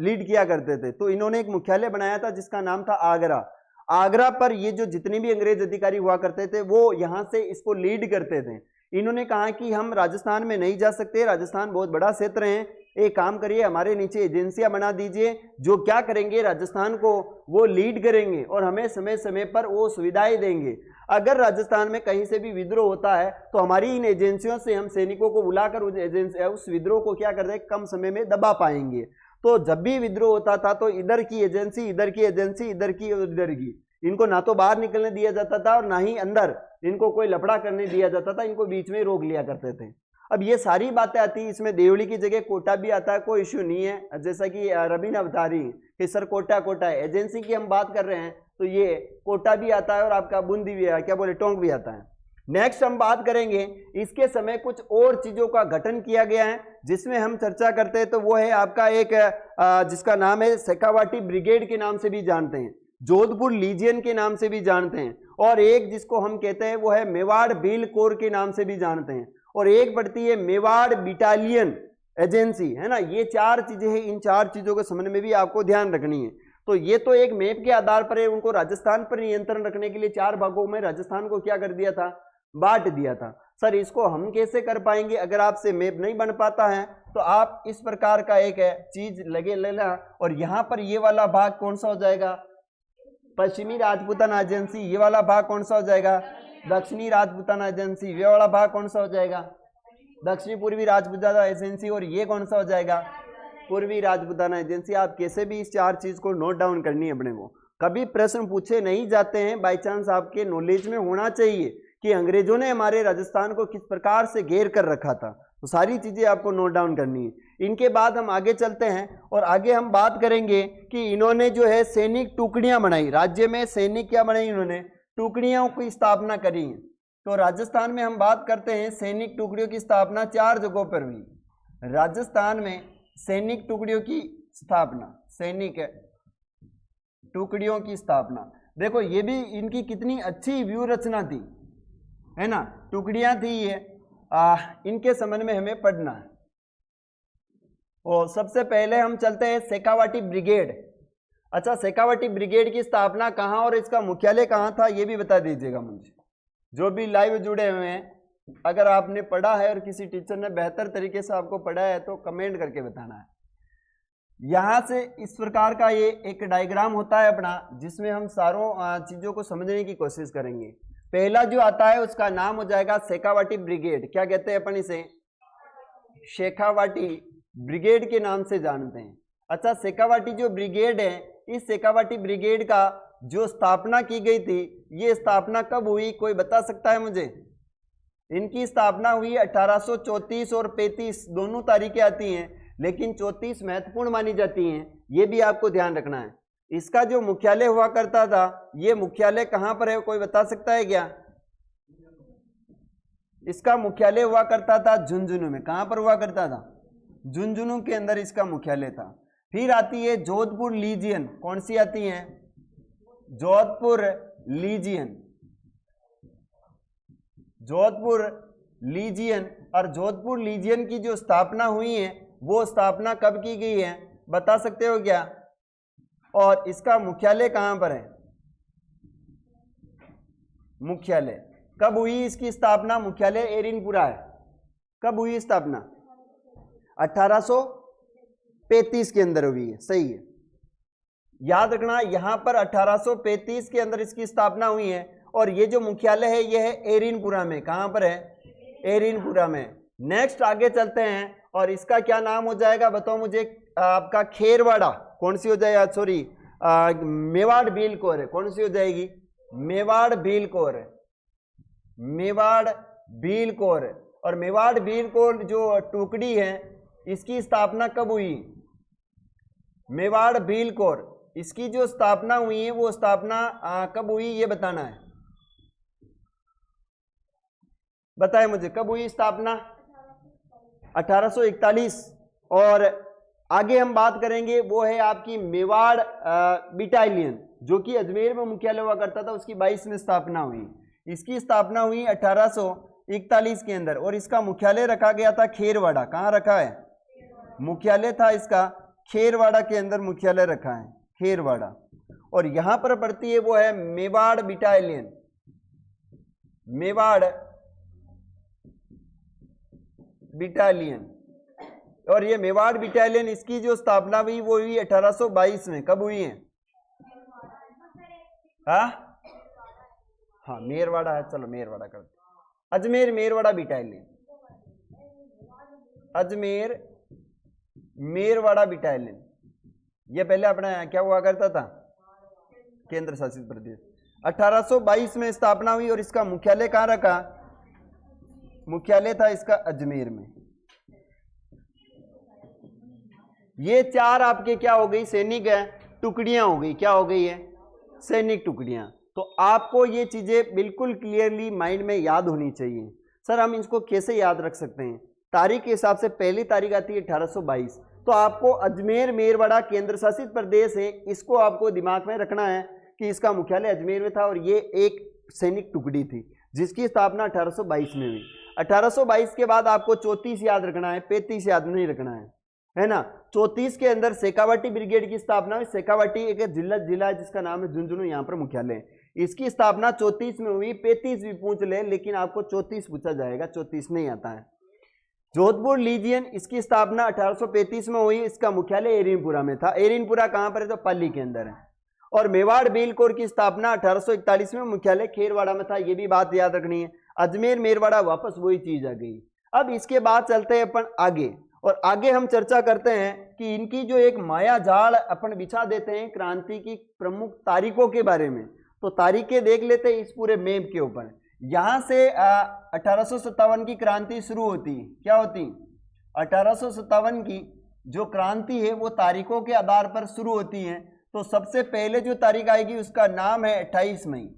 लीड किया करते थे। तो इन्होंने एक मुख्यालय बनाया था जिसका नाम था आगरा। आगरा पर ये जो जितने भी अंग्रेज अधिकारी हुआ करते थे वो यहाँ से इसको लीड करते थे। इन्होंने कहा कि हम राजस्थान में नहीं जा सकते, राजस्थान बहुत बड़ा क्षेत्र है, एक काम करिए हमारे नीचे एजेंसियां बना दीजिए, जो क्या करेंगे राजस्थान को वो लीड करेंगे और हमें समय समय पर वो सुविधाएं देंगे। अगर राजस्थान में कहीं से भी विद्रोह होता है तो हमारी इन एजेंसियों से हम सैनिकों को बुलाकर उस विद्रोह को क्या कर दे, कम समय में दबा पाएंगे। तो जब भी विद्रोह होता था तो इधर की एजेंसी, इधर की एजेंसी, इधर की इधर की, इनको ना तो बाहर निकलने दिया जाता था और ना ही अंदर इनको कोई लफड़ा करने दिया जाता था, इनको बीच में रोक लिया करते थे। अब ये सारी बातें आती है, इसमें देवली की जगह कोटा भी आता है, कोई इश्यू नहीं है। जैसा कि रवीना बता रही कि सर कोटा कोटा है, एजेंसी की हम बात कर रहे हैं तो ये कोटा भी आता है और आपका बूंदी भी है, क्या बोले टोंक भी आता है। नेक्स्ट हम बात करेंगे इसके समय कुछ और चीजों का गठन किया गया है जिसमें हम चर्चा करते हैं। तो वो है आपका एक जिसका नाम है शेखावाटी ब्रिगेड के नाम से भी जानते हैं, जोधपुर लीजियन के नाम से भी जानते हैं, और एक जिसको हम कहते हैं वो है मेवाड़ बील कोर के नाम से भी जानते हैं, और एक बढ़ती है मेवाड़ बिटालियन एजेंसी, है ना। ये 4 चीजें हैं, इन 4 चीजों के संबंध में भी आपको ध्यान रखनी है। तो ये तो एक मैप के आधार पर है, उनको राजस्थान पर नियंत्रण रखने के लिए 4 भागों में राजस्थान को क्या कर दिया था, बांट दिया था। सर इसको हम कैसे कर पाएंगे, अगर आपसे मैप नहीं बन पाता है तो आप इस प्रकार का एक चीज लगे लेना। और यहाँ पर ये वाला भाग कौन सा हो जाएगा, पश्चिमी राजपूताना एजेंसी, ये वाला भाग कौन सा हो जाएगा, दक्षिणी राजपूताना एजेंसी, ये वाला भाग कौन सा हो जाएगा, दक्षिणी पूर्वी राजपूताना एजेंसी, और ये कौन सा हो जाएगा, पूर्वी राजपूताना एजेंसी। आप कैसे भी इस 4 चीज को नोट डाउन करनी है अपने को। कभी प्रश्न पूछे नहीं जाते हैं, बाई चांस आपके नॉलेज में होना चाहिए कि अंग्रेजों ने हमारे राजस्थान को किस प्रकार से घेर कर रखा था। तो सारी चीजें आपको नोट डाउन करनी है। इनके बाद हम आगे चलते हैं और आगे हम बात करेंगे कि इन्होंने जो है सैनिक टुकड़ियां बनाई, राज्य में सैनिक क्या बनाई, इन्होंने टुकड़ियों की स्थापना करी है। तो राजस्थान में हम बात करते हैं सैनिक टुकड़ियों की स्थापना 4 जगहों पर हुई। राजस्थान में सैनिक टुकड़ियों की स्थापना, सैनिक टुकड़ियों की स्थापना, देखो ये भी इनकी कितनी अच्छी व्यू रचना थी, है ना, टुकड़ियां थी ये। इनके संबंध में हमें पढ़ना है। और सबसे पहले हम चलते हैं शेखावाटी ब्रिगेड। अच्छा, शेखावाटी ब्रिगेड की स्थापना कहाँ और इसका मुख्यालय कहाँ था, ये भी बता दीजिएगा मुझे, जो भी लाइव जुड़े हुए हैं। अगर आपने पढ़ा है और किसी टीचर ने बेहतर तरीके से आपको पढ़ाया है तो कमेंट करके बताना है। यहाँ से इस प्रकार का ये एक डायग्राम होता है अपना, जिसमें हम सारों चीज़ों को समझने की कोशिश करेंगे। पहला जो आता है उसका नाम हो जाएगा शेखावाटी ब्रिगेड। क्या कहते हैं अपन इसे, शेखावाटी ब्रिगेड के नाम से जानते हैं। अच्छा, शेखावाटी जो ब्रिगेड है, इस शेखावाटी ब्रिगेड का जो स्थापना की गई थी, ये स्थापना कब हुई, कोई बता सकता है मुझे। इनकी स्थापना हुई 1834 और 35 दोनों तारीखें आती हैं, लेकिन 34 महत्वपूर्ण मानी जाती हैं, ये भी आपको ध्यान रखना है। इसका जो मुख्यालय हुआ करता था, ये मुख्यालय कहाँ पर है, कोई बता सकता है क्या। इसका मुख्यालय हुआ करता था झुंझुनू में। कहाँ पर हुआ करता था, झुंझुनू के अंदर इसका मुख्यालय था। फिर आती है जोधपुर लीजियन, कौन सी आती है, जोधपुर लीजियन। जोधपुर लीजियन और जोधपुर लीजियन की जो स्थापना हुई है वो स्थापना कब की गई है, बता सकते हो क्या? और इसका मुख्यालय कहां पर है? मुख्यालय कब हुई इसकी स्थापना? मुख्यालय एरिनपुरा है। कब हुई स्थापना? 1835 के अंदर हुई है, सही है। याद रखना यहां पर 1835 के अंदर इसकी स्थापना हुई है। और ये जो मुख्यालय है ये है एरिनपुरा में। कहां पर है? एरिनपुरा में। नेक्स्ट आगे चलते हैं और इसका क्या नाम हो जाएगा बताओ मुझे? आपका खेरवाड़ा। कौन सी हो जाएगा? सॉरी, मेवाड़ भील कौर है। कौन सी हो जाएगी? मेवाड़ भील कौर है। मेवाड़ भील कौर। और मेवाड़ भील कौर जो टुकड़ी है इसकी स्थापना कब हुई? मेवाड़ भील कौर इसकी जो स्थापना हुई है वो स्थापना कब हुई ये बताना है। बताए मुझे कब हुई स्थापना? 1841। और आगे हम बात करेंगे वो है आपकी मेवाड़ बटालियन जो कि अजमेर में मुख्यालय हुआ करता था, उसकी 22 में स्थापना हुई। इसकी स्थापना हुई 1841 के अंदर और इसका मुख्यालय रखा गया था खेरवाड़ा। कहाँ रखा है? मुख्यालय था इसका खेरवाड़ा के अंदर मुख्यालय रखा है, खेरवाड़ा। और यहां पर पड़ती है वो है मेवाड़ बटालियन। मेवाड़ बटालियन। और ये मेवाड़ बटालियन इसकी जो स्थापना हुई वो हुई 1822 में। कब हुई है? हाँ मेरवाड़ा है, चलो मेरवाड़ा करते। Ajmer Merwara battalion, Ajmer Merwara battalion. ये पहले अपना क्या हुआ करता था? केंद्र शासित प्रदेश। 1822 में स्थापना हुई और इसका मुख्यालय कहाँ रखा? मुख्यालय था इसका अजमेर में। ये चार आपके क्या हो गई? सैनिक है टुकड़ियां हो गई। क्या हो गई है? सैनिक टुकड़ियां। तो आपको ये चीजें बिल्कुल क्लियरली माइंड में याद होनी चाहिए। सर हम इसको कैसे याद रख सकते हैं? तारीख के हिसाब से पहली तारीख आती है 1822। तो आपको अजमेर मेरवाड़ा केंद्र शासित प्रदेश है, इसको आपको दिमाग में रखना है कि इसका मुख्यालय अजमेर में था और ये एक सैनिक टुकड़ी थी जिसकी स्थापना 1822 में हुई। 1822 के बाद आपको 34 याद रखना है, 35 याद नहीं रखना है ना। 34 के अंदर शेखावाटी ब्रिगेड की स्थापना हुई। शेखावाटी एक जिला है जिसका नाम है झुंझुनू, यहाँ पर मुख्यालय है। इसकी स्थापना 34 में हुई। 35 भी पूछ ले लेकिन आपको 34 पूछा जाएगा, 34 नहीं आता है। जोधपुर लीजियन इसकी स्थापना 1835 में हुई। इसका मुख्यालय एरिनपुरा में था। एरिनपुरा कहां पर है? तो पाली के अंदर है। और मेवाड़ भील कौर की स्थापना 1841 में, मुख्यालय खेरवाड़ा में था। ये भी बात याद रखनी है। अजमेर मेरवाड़ा वापस वही चीज आ गई। अब इसके बाद चलते हैं अपन आगे और आगे हम चर्चा करते हैं कि इनकी जो एक माया जाल अपन बिछा देते हैं क्रांति की प्रमुख तारीखों के बारे में। तो तारीखें देख लेते हैं इस पूरे मैप के ऊपर। यहां से 1857 की क्रांति शुरू होती। क्या होती? 1857 की जो क्रांति है वो तारीखों के आधार पर शुरू होती है। तो सबसे पहले जो तारीख आएगी उसका नाम है 28 मई।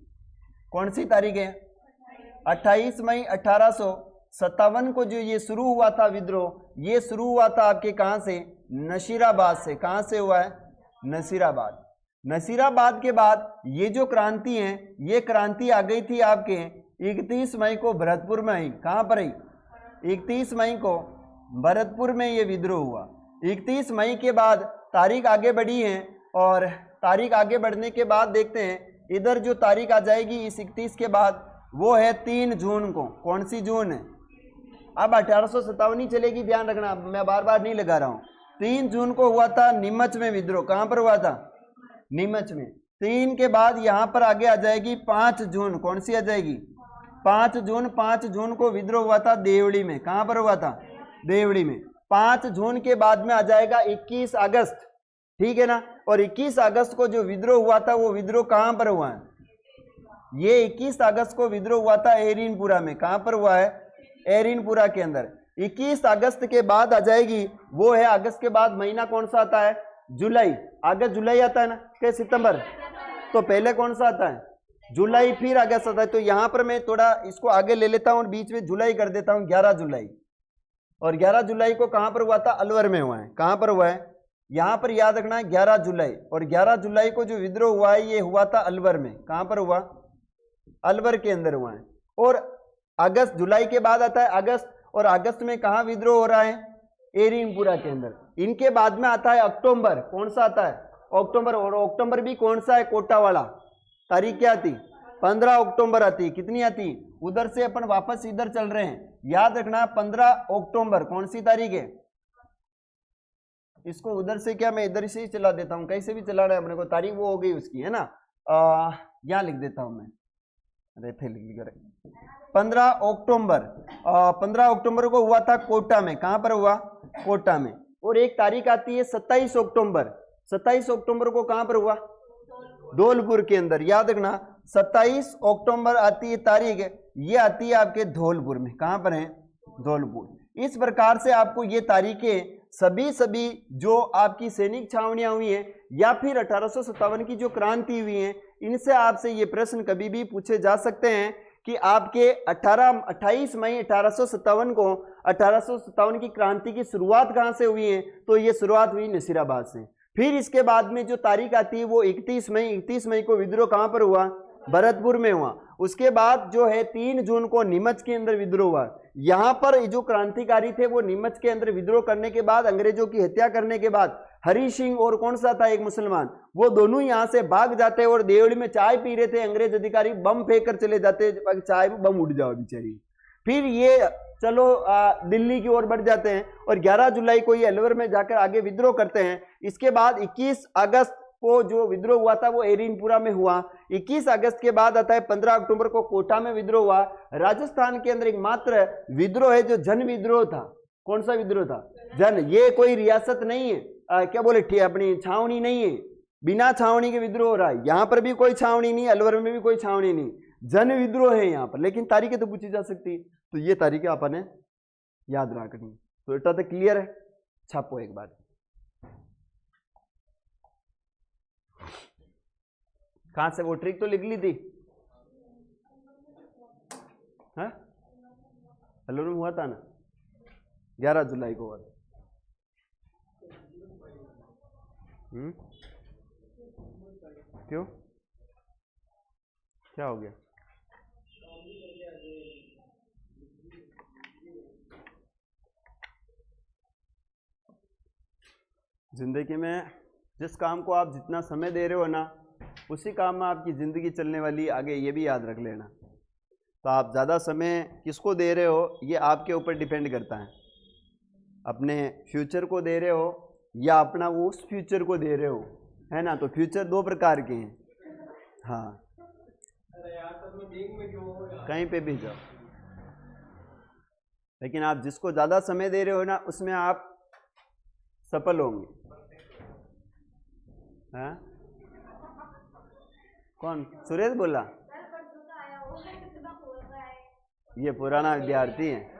कौन सी तारीख है? 28 मई 1857 को जो ये शुरू हुआ था विद्रोह, ये शुरू हुआ था आपके कहां से? नसीराबाद से। कहां से हुआ है? नसीराबाद। नसीराबाद के बाद ये जो क्रांति है ये क्रांति आ गई थी आपके 31 मई को भरतपुर में आई। कहां पर आई? 31 मई को भरतपुर में ये विद्रोह हुआ। 31 मई के बाद तारीख आगे बढ़ी है और तारीख आगे बढ़ने के बाद देखते हैं इधर जो तारीख आ जाएगी इस 31 के बाद वो है 3 जून को। कौन सी जून है? अब 1857 ही चलेगी, ध्यान रखना, मैं बार बार नहीं लगा रहा हूं। 3 जून को हुआ था नीमच में विद्रोह। कहां पर हुआ था? नीमच में। 3 के बाद यहां पर आगे आ जाएगी 5 जून। कौन सी आ जाएगी? 5 जून। 5 जून को विद्रोह हुआ था देवड़ी में। कहां पर हुआ था? देवड़ी में। 5 जून के बाद में आ जाएगा 21 अगस्त। ठीक है ना। और 21 अगस्त को जो विद्रोह हुआ था वो विद्रोह कहां पर हुआ है? ये 21 अगस्त को विद्रोह हुआ था एरिनपुरा में। कहां पर हुआ है? एरिनपुरा के अंदर। 21 अगस्त के बाद आ जाएगी वो है, अगस्त के बाद महीना कौन सा आता है? जुलाई। अगस्त जुलाई आता है ना, क्या सितंबर? तो पहले कौन सा आता है? जुलाई, फिर अगस्त आता है। तो यहां पर मैं थोड़ा इसको आगे ले लेता हूं और बीच में जुलाई कर देता हूं, 11 जुलाई। और 11 जुलाई को कहां पर हुआ था? अलवर में हुआ है। कहां पर हुआ है? यहां पर याद रखना है 11 जुलाई। और 11 जुलाई को जो विद्रोह हुआ है ये हुआ था अलवर में। कहां पर हुआ? अलवर के अंदर हुआ है। और अगस्त, जुलाई के बाद आता है अगस्त, और अगस्त में कहाँ विद्रोह हो रहा है? एरिनपुरा के अंदर। इनके बाद में आता है अक्टूबर। कौन सा आता है? अक्टूबर। और अक्टूबर भी कौन सा है? कोटा वाला। तारीख क्या आती? 15 अक्टूबर आती। कितनी आती? उधर से अपन वापस इधर चल रहे हैं, याद रखना 15 अक्टूबर कौन सी तारीख है? इसको उधर से क्या मैं इधर से ही चला देता हूं, कैसे भी चलाना है अपने को, तारीख वो हो गई उसकी, है ना। यहाँ लिख देता हूं मैं, अरे थे लिख कर 15 अक्टूबर। 15 अक्टूबर को हुआ था कोटा में। कहां पर हुआ? कोटा में। और एक तारीख आती है 27 अक्टूबर। 27 अक्टूबर को कहां पर हुआ? धौलपुर के अंदर। याद रखना 27 अक्टूबर आती है तारीख, ये आती है आपके धौलपुर में। कहां पर है? धौलपुर। इस प्रकार से आपको ये तारीखें सभी जो आपकी सैनिक छावनियां हुई हैं या फिर 1857 की जो क्रांति हुई है, इनसे आपसे ये प्रश्न कभी भी पूछे जा सकते हैं कि आपके 28 मई 1857 को 1857 की क्रांति की शुरुआत कहां से हुई है? तो ये शुरुआत हुई नसीराबाद से। फिर इसके बाद में जो तारीख आती है वो 31 मई को विद्रोह कहां पर हुआ? भरतपुर में हुआ। उसके बाद जो है 3 जून को नीमच के अंदर विद्रोह हुआ। यहां पर जो क्रांतिकारी थे वो नीमच के अंदर विद्रोह करने के बाद, अंग्रेजों की हत्या करने के बाद, हरि सिंह और कौन सा था एक मुसलमान, वो दोनों यहां से भाग जाते और देवली में चाय पी रहे थे। अंग्रेज अधिकारी बम फेंक कर चले जाते, चाय में बम उड़ जाओ बेचारी। फिर ये चलो दिल्ली की ओर बढ़ जाते हैं और 11 जुलाई को ये अलवर में जाकर आगे विद्रोह करते हैं। इसके बाद 21 अगस्त को जो विद्रोह हुआ था वो एरिनपुरा में हुआ। 21 अगस्त के बाद आता है 15 अक्टूबर को कोटा में विद्रोह हुआ। राजस्थान के अंदर एक मात्र विद्रोह है जो जन विद्रोह था। कौन सा विद्रोह था? जन। ये कोई रियासत नहीं है, क्या बोले अपनी छावनी नहीं है, बिना छावनी के विद्रोह हो रहा है। यहां पर भी कोई छावनी नहीं, अलवर में भी कोई छावनी नहीं, जन विद्रोह है यहाँ पर। लेकिन तारीखें तो पूछी जा सकती है, तो ये तारीखें आपने याद रखनी। तो इतना तो क्लियर है, छापो एक बार। कहां से वो ट्रिक तो लिख ली थी? अलवर में हुआ था ना, 11 जुलाई को हुआ था। क्यों, क्या हो गया? जिंदगी में जिस काम को आप जितना समय दे रहे हो ना, उसी काम में आपकी ज़िंदगी चलने वाली आगे, ये भी याद रख लेना। तो आप ज़्यादा समय किसको दे रहे हो ये आपके ऊपर डिपेंड करता है। अपने फ्यूचर को दे रहे हो या अपना वो उस फ्यूचर को दे रहे हो, है ना। तो फ्यूचर 2 प्रकार के हैं। हाँ, कहीं पे भी जाओ, लेकिन आप जिसको ज़्यादा समय दे रहे हो ना उसमें आप सफल होंगे। हाँ, कौन? सुरेश बोला? ये पुराना विद्यार्थी है।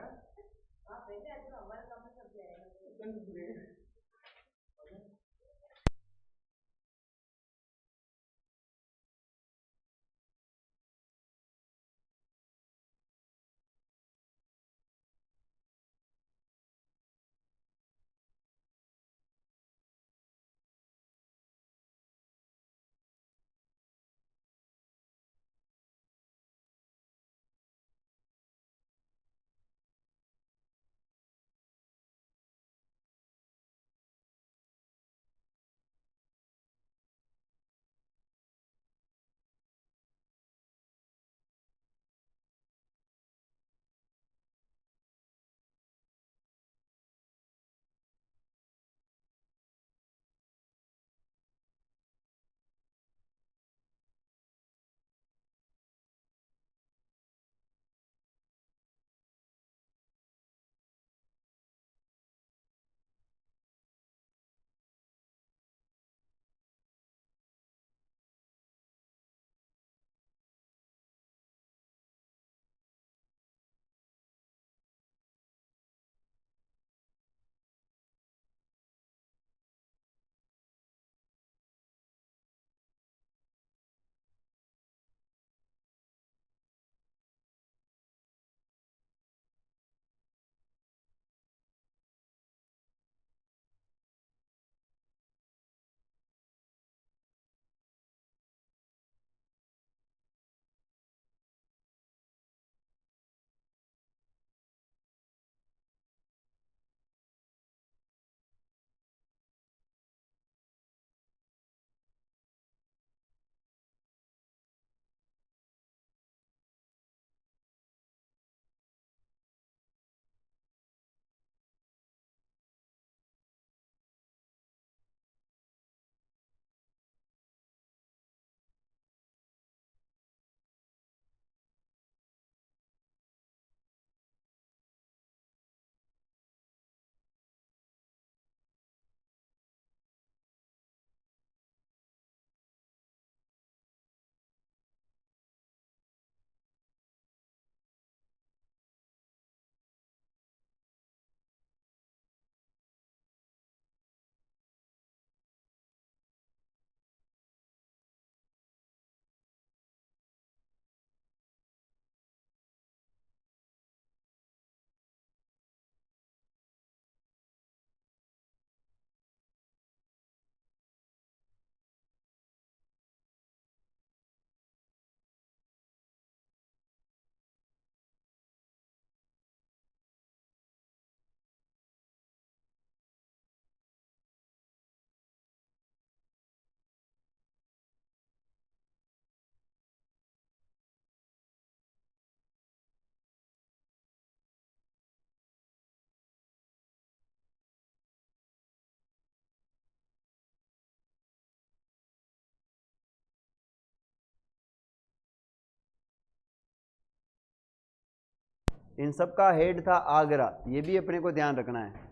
इन सब का हेड था आगरा, ये भी अपने को ध्यान रखना है,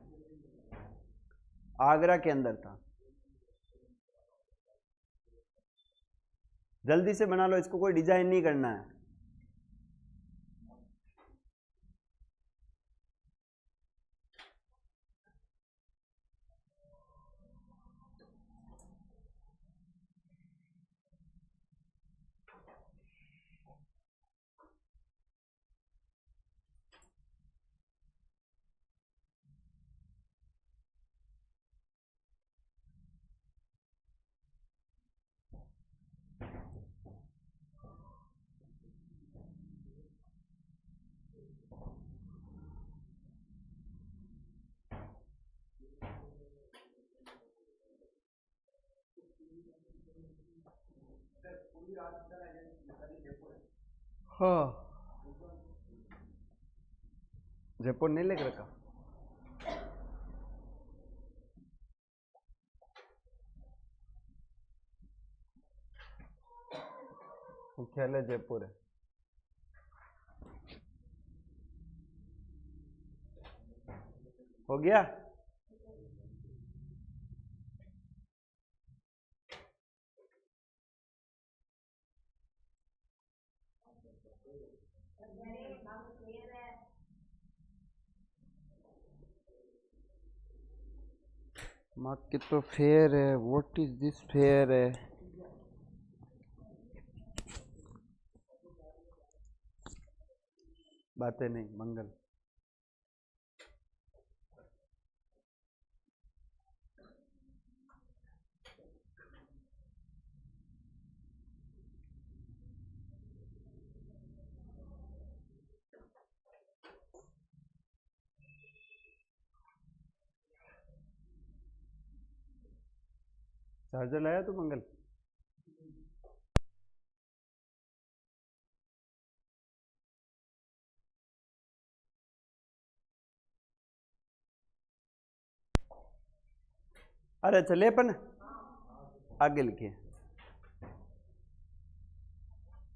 आगरा के अंदर था। जल्दी से बना लो इसको, कोई डिजाइन नहीं करना है। हाँ, जयपुर नहीं लिख रखा। मुख्यालय जयपुर है। हो गया। मार्केट तो फेयर है, व्हाट इज दिस फेयर है। बातें नहीं, मंगल। चार्जर लाया तो मंगल। अरे चले अपन आगे लिखिए।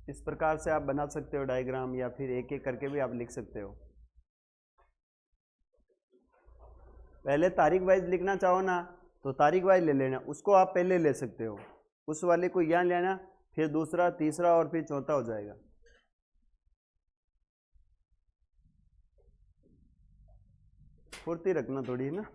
इस प्रकार से आप बना सकते हो डायग्राम, या फिर एक एक करके भी आप लिख सकते हो। पहले तारीख वाइज लिखना चाहो ना तो तारीख वाइज ले लेना, उसको आप पहले ले सकते हो, उस वाले को यहाँ लेना, फिर दूसरा, तीसरा और फिर चौथा हो जाएगा। फुर्ती रखना थोड़ी ना।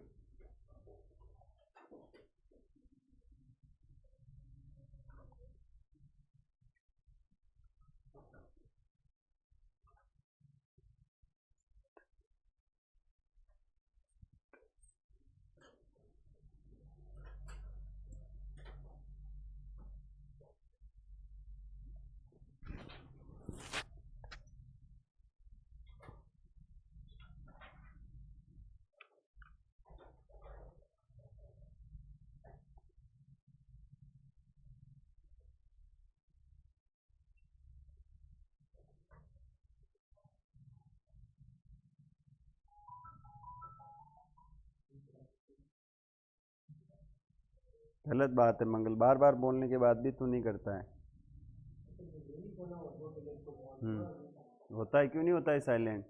गलत बात है मंगल, बार बार बोलने के बाद भी तू नहीं करता है। होता है, क्यों नहीं होता है साइलेंट।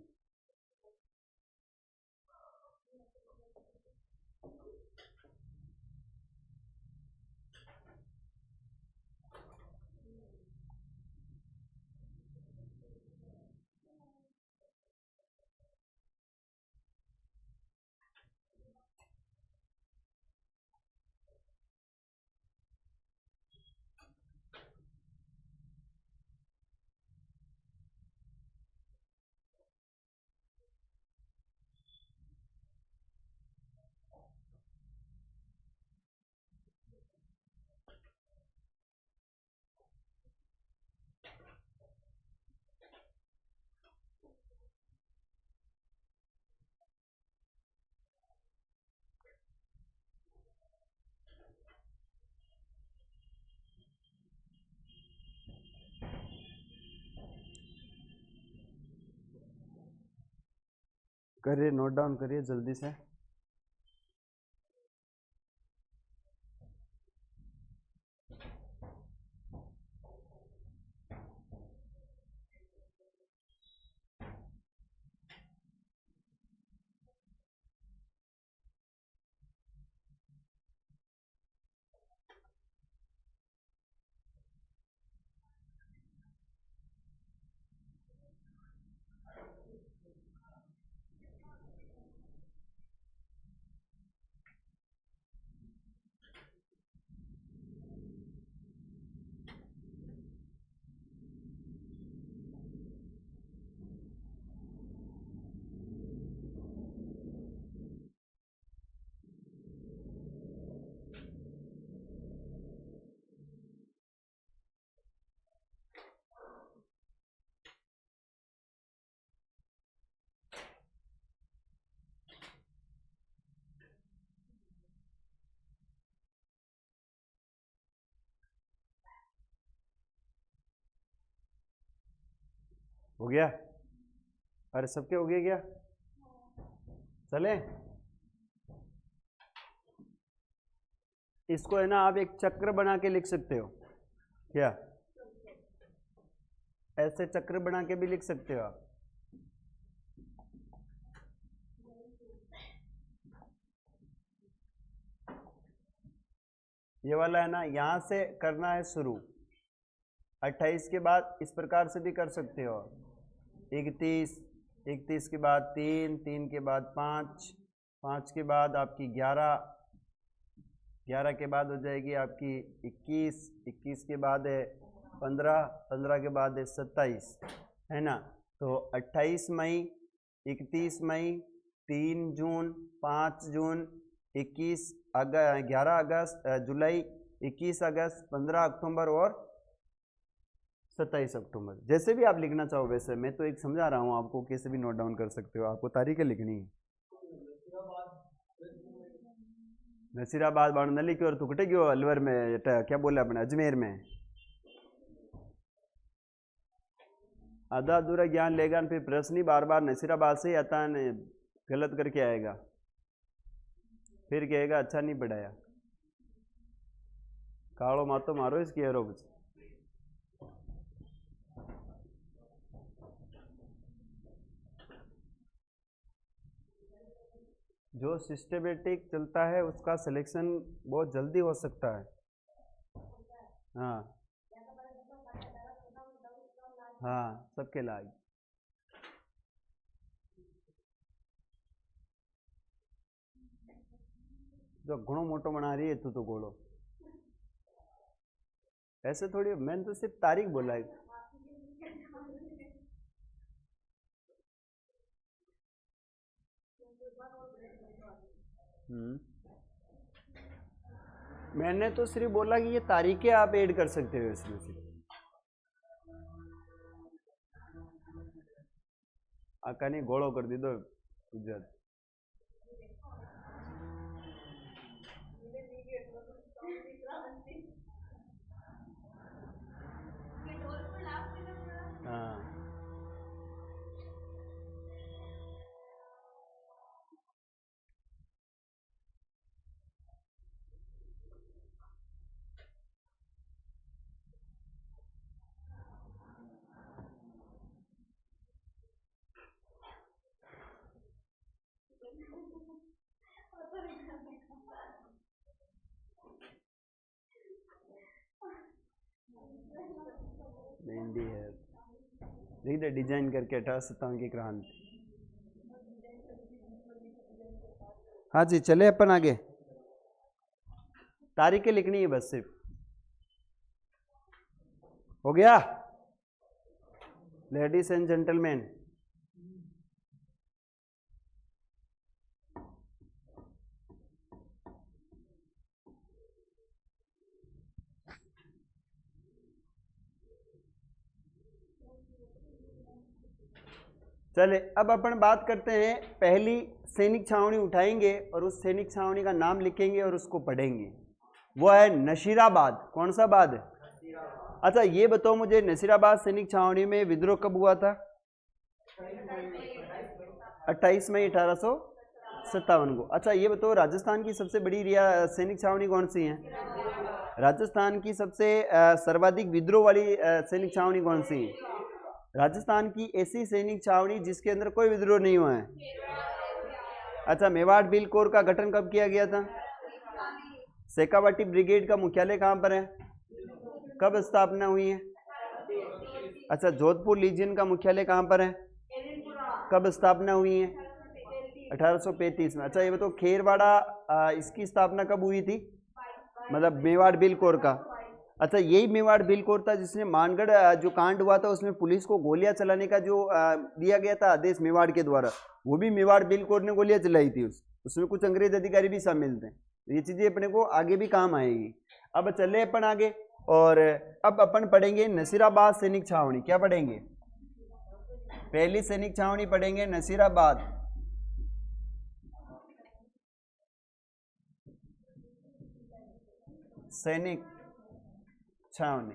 करिए, नोट डाउन करिए जल्दी से। हो गया? अरे सबके हो गया क्या? चले, इसको है ना आप एक चक्र बना के लिख सकते हो क्या? ऐसे चक्र बना के भी लिख सकते हो आप। ये वाला है ना, यहां से करना है शुरू। 28 के बाद इस प्रकार से भी कर सकते हो। 31, 31 के बाद 3, 3 के बाद 5, 5 के बाद आपकी 11, 11 के बाद हो जाएगी आपकी 21, 21 के बाद है 15, 15 के बाद है 27, है ना। तो 28 मई, 31 मई, 3 जून, 5 जून, 11 अगस्त, जुलाई, 21 अगस्त, 15 अक्टूबर और 27 अक्टूबर। जैसे भी आप लिखना चाहो वैसे, मैं तो एक समझा रहा हूँ आपको, कैसे भी नोट डाउन कर सकते हो, आपको तारीखें लिखनी है। नसीराबाद बाणनली की और तुकटे क्यों अलवर में, क्या बोले अपने अजमेर में। आधा अधूरा ज्ञान लेगा फिर प्रश्न ही बार बार नसीराबाद से ही आता है, गलत करके आएगा, फिर कहेगा अच्छा नहीं पढ़ाया। कालो मातो मारो इसकी एरोब। जो सिस्टमेटिक चलता है उसका सिलेक्शन बहुत जल्दी हो सकता है। हाँ हाँ, सबके लाग जो घणो मोटो बना रही है तू तो गोलो, ऐसे थोड़ी, मैंने तो सिर्फ तारीख बोला है। मैंने तो सिर्फ बोला कि ये तारीखें आप ऐड कर सकते हो इसमें से। आका नहीं गोलो कर दी दो गुजरात। हाँ मेहंदी है, देख दे डिजाइन करके 1857 की क्रांति। हाँ जी, चले अपन आगे, तारीखें लिखनी है बस सिर्फ। हो गया लेडीज एंड जेंटलमैन? चले, अब अपन बात करते हैं, पहली सैनिक छावनी उठाएंगे और उस सैनिक छावनी का नाम लिखेंगे और उसको पढ़ेंगे। वो है नशीराबाद। कौन सा बाद? अच्छा ये बताओ मुझे, नसीराबाद सैनिक छावनी में विद्रोह कब हुआ था? 28 मई 1857 को। अच्छा ये बताओ, राजस्थान की सबसे बड़ी सैनिक छावनी कौन सी है? राजस्थान की सबसे सर्वाधिक विद्रोह वाली सैनिक छावनी कौन सी है? राजस्थान की ऐसी सैनिक छावनी जिसके अंदर कोई विद्रोह नहीं हुआ है। अच्छा, मेवाड़ भील कोर का गठन कब किया गया था? शेखावाटी ब्रिगेड का मुख्यालय कहाँ पर है? कब स्थापना हुई है? अच्छा, जोधपुर लीजियन का मुख्यालय कहाँ पर है? कब स्थापना हुई है? 1835 में। अच्छा ये बताओ, खेरवाड़ा इसकी स्थापना कब हुई थी? मतलब मेवाड़ भील कोर का। अच्छा यही मेवाड़ भील कोर था जिसने मानगढ़ जो कांड हुआ था उसमें पुलिस को गोलियां चलाने का जो दिया गया था आदेश मेवाड़ के द्वारा, वो भी मेवाड़ भील कोर ने गोलियां चलाई थी। उसमें कुछ अंग्रेज अधिकारी भी शामिल थे। ये चीजें अपने को आगे भी काम आएगी। अब चले अपन आगे, और अब अपन पढ़ेंगे नसीराबाद सैनिक छावनी। क्या पढ़ेंगे? पहली सैनिक छावनी पढ़ेंगे नसीराबाद। सैनिक छावनी।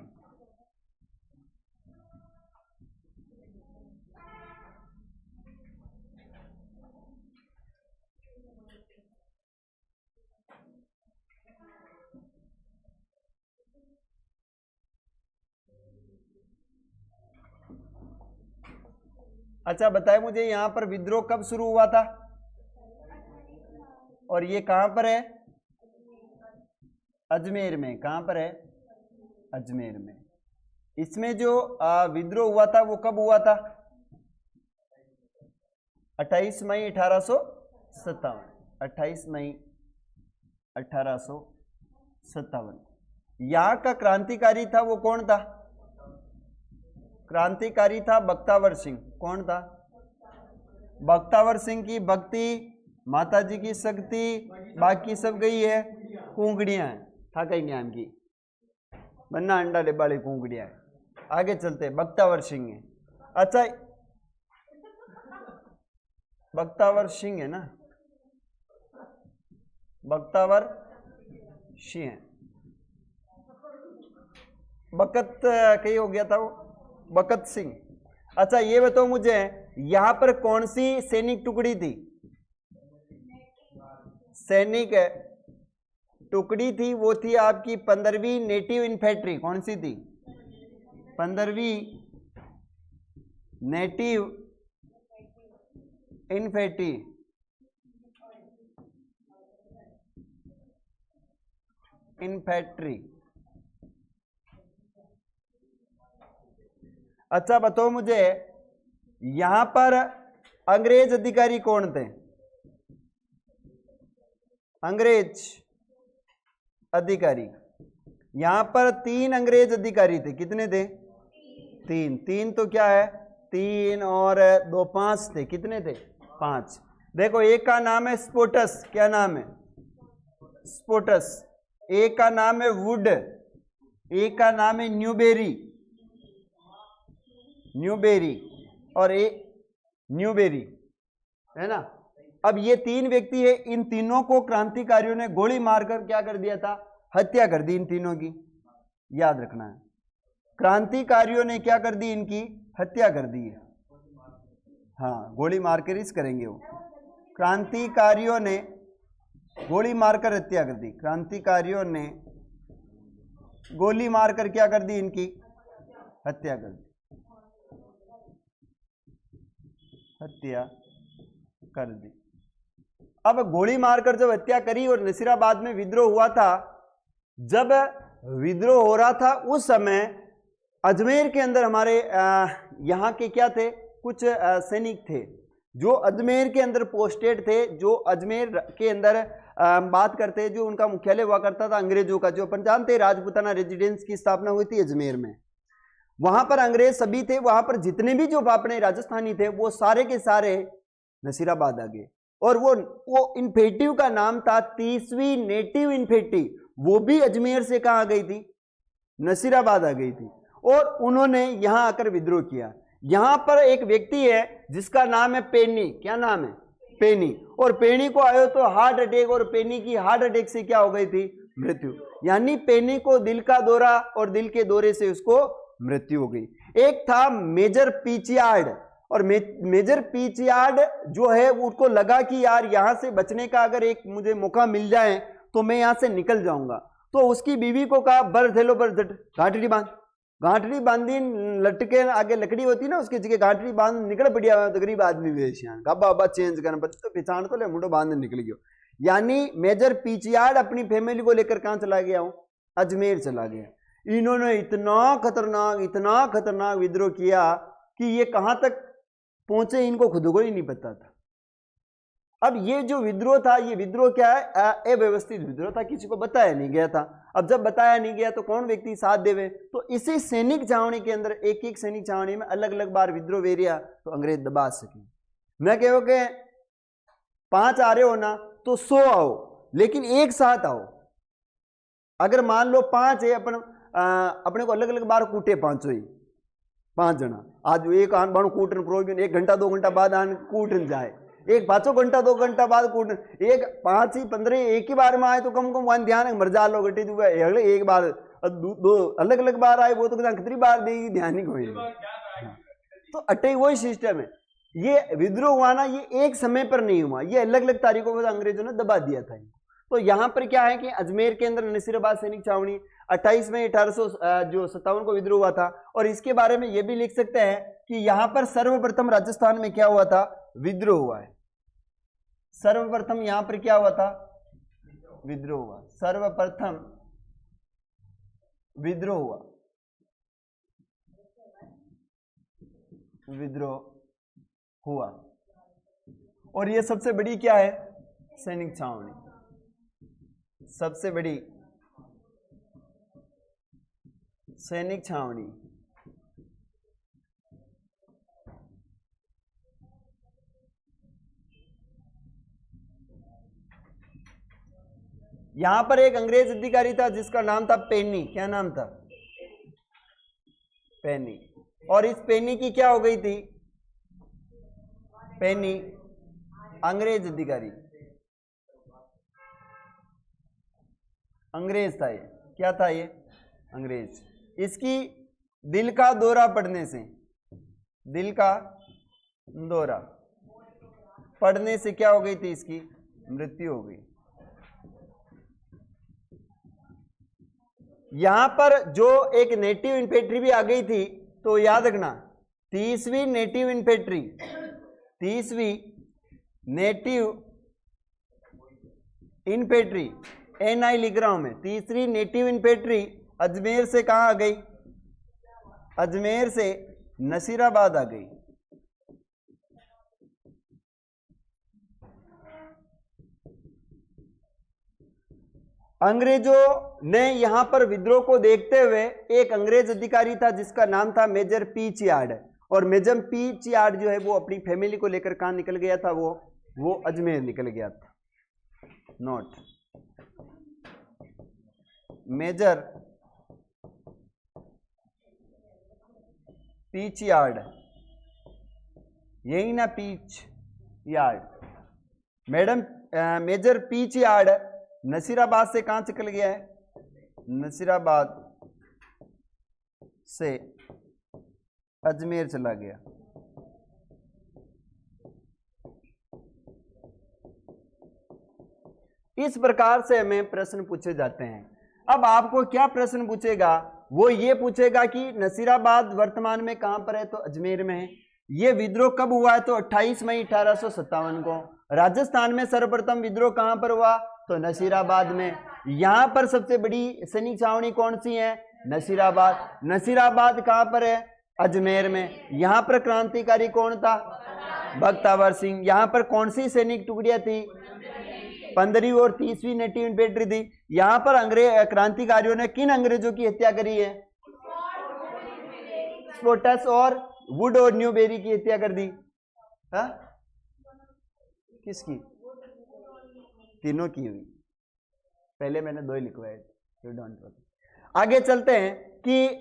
अच्छा बताए मुझे यहाँ पर विद्रोह कब शुरू हुआ था और ये कहां पर है? अजमेर में। कहां पर है? अजमेर में। इसमें जो विद्रोह हुआ था वो कब हुआ था? 28 मई 1857। 28 मई 1857। यहां का क्रांतिकारी था वो कौन था? क्रांतिकारी था बख्तावर सिंह। कौन था? बख्तावर सिंह की भक्ति, माता जी की शक्ति, बाकी सब गई है कुंगड़ियां हैं। था कहीं नाम की बन्ना अंडा डिब्बाड़ी कुंगड़ियां है। आगे चलते, बख्तावर सिंह है। अच्छा बख्तावर सिंह है ना, बख्तावर सिंह है। बकत कहीं हो गया था वो, बकत सिंह। अच्छा ये बताओ मुझे यहां पर कौन सी सैनिक टुकड़ी थी? सैनिक टुकड़ी थी वो थी आपकी 15वीं नेटिव इन्फेंट्री। कौन सी थी? 15वीं नेटिव इन्फेंट्री। अच्छा बताओ मुझे यहां पर अंग्रेज अधिकारी कौन थे? अंग्रेज अधिकारी यहां पर 3 अंग्रेज अधिकारी थे। कितने थे? 3। 3 तो क्या है? 3 और 2 5 थे। कितने थे? 5। देखो एक का नाम है स्पोटस। क्या नाम है? स्पोटस। एक का नाम है वुड, एक का नाम है न्यूबेरी, न्यूबेरी और एक न्यूबेरी है ना। अब ये 3 व्यक्ति है, इन तीनों को क्रांतिकारियों ने गोली मारकर क्या कर दिया था? हत्या कर दी इन तीनों की। याद रखना है, क्रांतिकारियों ने क्या कर दी? इनकी हत्या कर दी है। हाँ गोली मारकर इस करेंगे वो। क्रांतिकारियों ने गोली मारकर हत्या कर दी। क्रांतिकारियों ने गोली मारकर क्या कर दी? इनकी हत्या कर दी। हत्या कर दी। अब गोली मारकर जब हत्या करी और नसीराबाद में विद्रोह हुआ था, जब विद्रोह हो रहा था उस समय अजमेर के अंदर हमारे यहाँ के क्या थे? कुछ सैनिक थे जो अजमेर के अंदर पोस्टेड थे, जो अजमेर के अंदर बात करते, जो उनका मुख्यालय हुआ करता था अंग्रेजों का। जो अपन जानते हैं राजपूताना रेजिडेंस की स्थापना हुई थी अजमेर में, वहां पर अंग्रेज सभी थे। वहां पर जितने भी जो अपने राजस्थानी थे वो सारे के सारे नसीराबाद आ गए। और वो इन्फेंट्री का नाम था 30वीं नेटिव इन्फेंट्री। वो भी अजमेर से कहां गई थी? नसीराबाद आ गई थी। और उन्होंने यहां आकर विद्रोह किया। यहां पर एक व्यक्ति है जिसका नाम है पेनी। क्या नाम है? पेनी। और पेनी को आयो तो हार्ट अटैक, और पेनी की हार्ट अटैक से क्या हो गई थी? मृत्यु। यानी पेनी को दिल का दौरा, और दिल के दौरे से उसको मृत्यु हो गई। एक था मेजर पीचियार्ड, और मेजर पीचियार्ड जो है उसको लगा कि यार यहां से बचने का अगर एक मुझे मौका मिल जाए तो मैं यहां से निकल जाऊंगा। तो उसकी बीवी को कहा बर थेलो बर घाटड़ी बांध। घाटड़ी बांधी, लटके आगे लकड़ी होती ना उसकी जगह घाटड़ी बांध निकल पड़िया। तो गरीब आदमी बाबा चेंज करना तो पहचान तो ले मुंडो बांध निकल गयो। यानी मेजर पीचियार्ड अपनी फैमिली को लेकर कहां चला गया? हूं अजमेर चला गया। इन्होंने इतना खतरनाक विद्रोह किया कि ये कहां तक पहुंचे इनको खुद को ही नहीं पता था। अब ये जो विद्रोह था, ये विद्रोह क्या है? अव्यवस्थित विद्रोह था, किसी को बताया नहीं गया था। अब जब बताया नहीं गया तो कौन व्यक्ति साथ देवे? तो इसी सैनिक छावनी के अंदर एक एक सैनिक छावनी में अलग अलग बार विद्रोह वेरिया तो अंग्रेज दबा सके। मैं कहो कि 5 आ रहे हो ना तो 100 आओ, लेकिन एक साथ आओ। अगर मान लो 5 है, अपने को अलग अलग बार कूटे 5 ही 5 जना। आज एक आन बाणु कूटन प्रोविजन 1 घंटा 2 घंटा बाद आन कूटन जाए, एक 5 घंटा 2 घंटा बाद कूटन, एक 5 ही 15 एक ही बार में आए तो कम कम वन ध्यान मर जा लो गटी दुआ एक बार 2 अलग अलग बार आए वो तो कितनी बार देगी ध्यान ही कोई नहीं। तो अटे वही सिस्टम है। ये विद्रोह हुआ ना, ये एक समय पर नहीं हुआ, ये अलग अलग तारीखों पर अंग्रेजों ने दबा दिया था। तो यहां पर क्या है कि अजमेर के अंदर नसीराबाद सैनिक छावनी 28 मई 1857 को विद्रोह हुआ था। और इसके बारे में यह भी लिख सकते हैं कि यहां पर सर्वप्रथम राजस्थान में क्या हुआ था, विद्रोह हुआ है। सर्वप्रथम यहां पर क्या हुआ था, विद्रोह हुआ, सर्वप्रथम विद्रोह हुआ, विद्रोह हुआ। और ये सबसे बड़ी क्या है, सैनिक छावनी, सबसे बड़ी सैनिक छावनी। यहां पर एक अंग्रेज अधिकारी था जिसका नाम था पेनी। क्या नाम था, पेनी। और इस पेनी की क्या हो गई थी, पेनी अंग्रेज अधिकारी, अंग्रेज था ये। क्या था ये, अंग्रेज। इसकी दिल का दौरा पड़ने से, दिल का दौरा पड़ने से क्या हो गई थी, इसकी मृत्यु हो गई। यहां पर जो एक नेटिव इन्फेंट्री भी आ गई थी, तो याद रखना 30वीं नेटिव इन्फेंट्री, 30वीं नेटिव इन्फेंट्री, NI लिख रहा हूं मैं, तीसरी नेटिव इन्फेंट्री अजमेर से कहां आ गई, अजमेर से नसीराबाद आ गई। अंग्रेजों ने यहां पर विद्रोह को देखते हुए, एक अंग्रेज अधिकारी था जिसका नाम था मेजर पी चियार्ड। और मेजर पी चियार्ड जो है वो अपनी फैमिली को लेकर कहां निकल गया था, वो अजमेर निकल गया था। नोट, मेजर पीच यार्ड, यही ना, pitch yard. Madam major pitch yard Nasirabad से कहां निकल गया है, नसीराबाद से अजमेर चला गया। इस प्रकार से हमें प्रश्न पूछे जाते हैं। अब आपको क्या प्रश्न पूछेगा, वो ये पूछेगा कि नसीराबाद वर्तमान में कहां पर है, तो अजमेर में है। ये विद्रोह कब हुआ है, तो 28 मई 1857 को। राजस्थान में सर्वप्रथम विद्रोह कहां पर हुआ, तो नसीराबाद में। यहां पर सबसे बड़ी सैनिक छावनी कौन सी है, नसीराबाद। नसीराबाद कहां पर है, अजमेर में। यहां पर क्रांतिकारी कौन था, बख्तावर सिंह। यहां पर कौन सी सैनिक टुकड़ियां थी, 15वीं और 30वीं नेटिव इन्फेंट्री थी। यहां पर अंग्रेज क्रांतिकारियों ने किन अंग्रेजों की हत्या करी है, स्पोर्टस और वुड और न्यूबेरी की हत्या कर दी। हा? किसकी, तीनों की हुई। पहले मैंने दो ही लिखवाए, आगे चलते हैं कि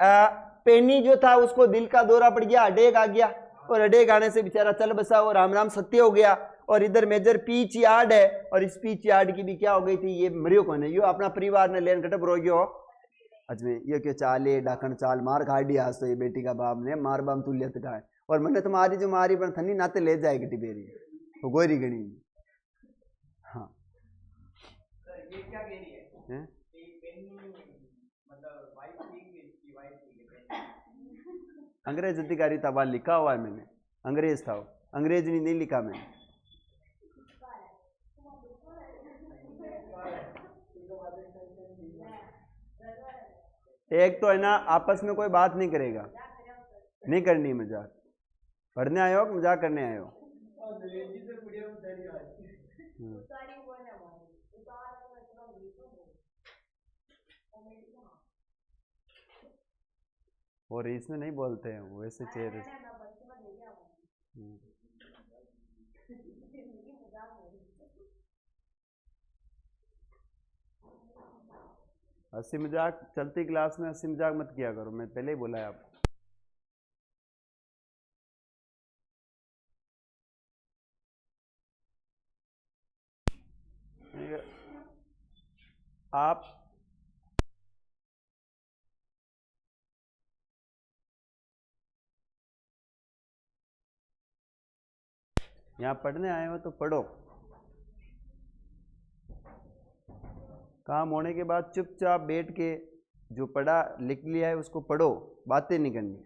पेनी जो था उसको दिल का दौरा पड़ गया, अडेग आ गया, और अडेग आने से बेचारा चल बसा और राम राम सत्य हो गया। और इधर मेजर पीच यार्ड है, और इस पीच यार्ड की भी क्या हो गई थी, ये मरियो कौन है, यो अपना परिवार ने लेन घटप रो गयो अजमेर। ये क्यों चाले डाकण चाल मार खाड़ी आज तो ये बेटी का बाप ने मार बाम तुल्यत का है, और मैंने तुम्हारी जो मारी पर थनी नाते ले जाएगी टिबेरी तो गोरी गणी। हाँ ये क्या कह रही है? अंग्रेज अधिकारी था, वहां लिखा हुआ है मैंने, अंग्रेज था वो, अंग्रेज नहीं लिखा मैंने। एक तो है ना, आपस में कोई बात नहीं करेगा, नहीं करनी मजाक। पढ़ने आए हो कि मजाक करने आए हो? और इसमें नहीं बोलते हैं वैसे चेहरे। हंसी मजाक चलती क्लास में, हंसी मजाक मत किया करो, मैं पहले ही बोला है आपको। आप यहाँ पढ़ने आए हो तो पढ़ो। काम होने के बाद चुपचाप बैठ के जो पढ़ा लिख लिया है उसको पढ़ो, बातें नहीं करनी।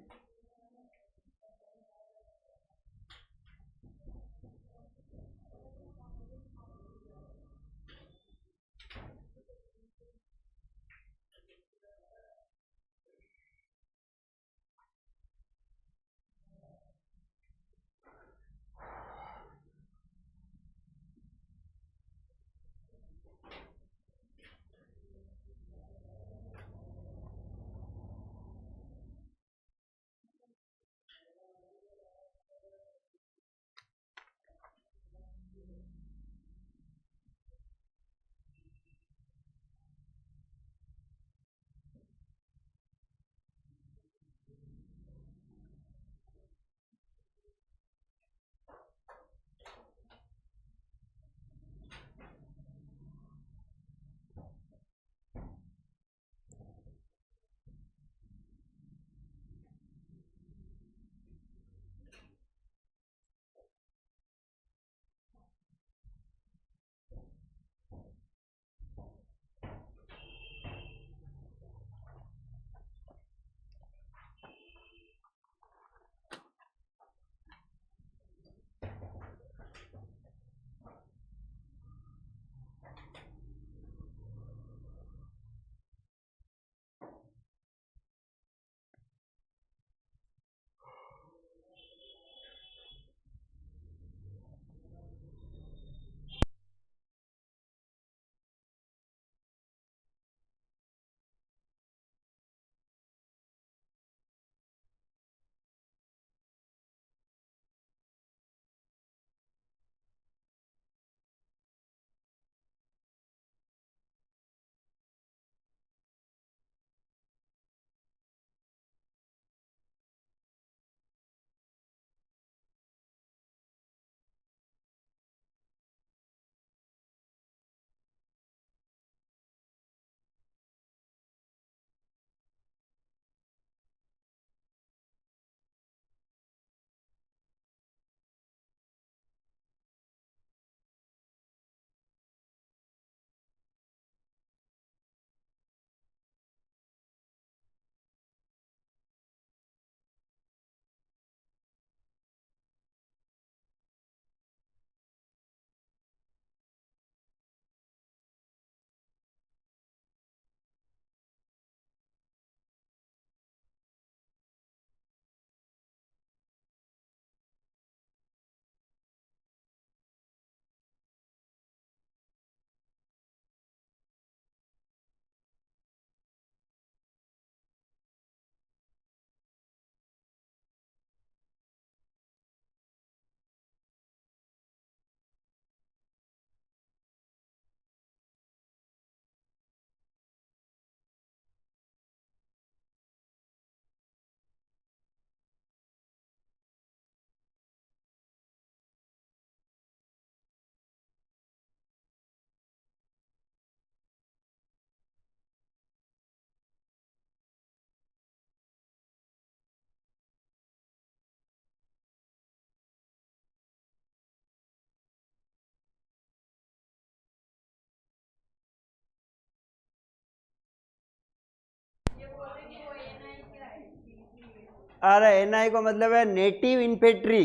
अरे एनआई का मतलब है नेटिव इन्फेंट्री,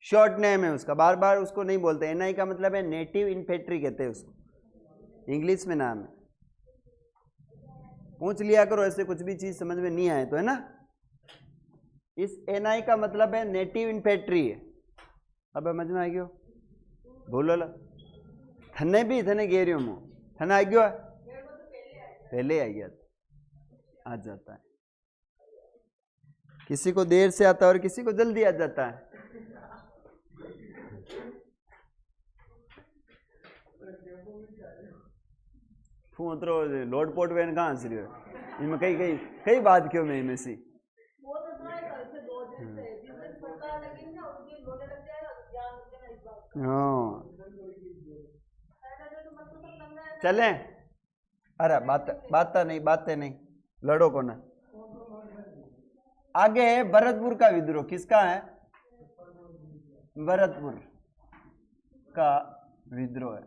शॉर्ट नेम है उसका, बार बार उसको नहीं बोलते। एनआई का मतलब है नेटिव इन्फेंट्री कहते हैं उसको, इंग्लिश में नाम है। पूछ लिया करो ऐसे, कुछ भी चीज समझ में नहीं आए तो, है ना। इस एनआई का मतलब है नेटिव इन्फेंट्री है। अब समझ में आ गयो? बोलो ला थने भी थने कह रही हूँ मैं, थने आ गयो? पहले आ गया, आ जाता है। किसी को देर से आता है और किसी को जल्दी आ जाता है। उतरो लोड पोट वेन कहाँ हंस रही हो? इनमें कई कई कई बात क्यों में इनमें सी। हाँ चले। अरे बातें नहीं लड़ो को ना। आगे है भरतपुर का विद्रोह। किसका है? भरतपुर का विद्रोह है।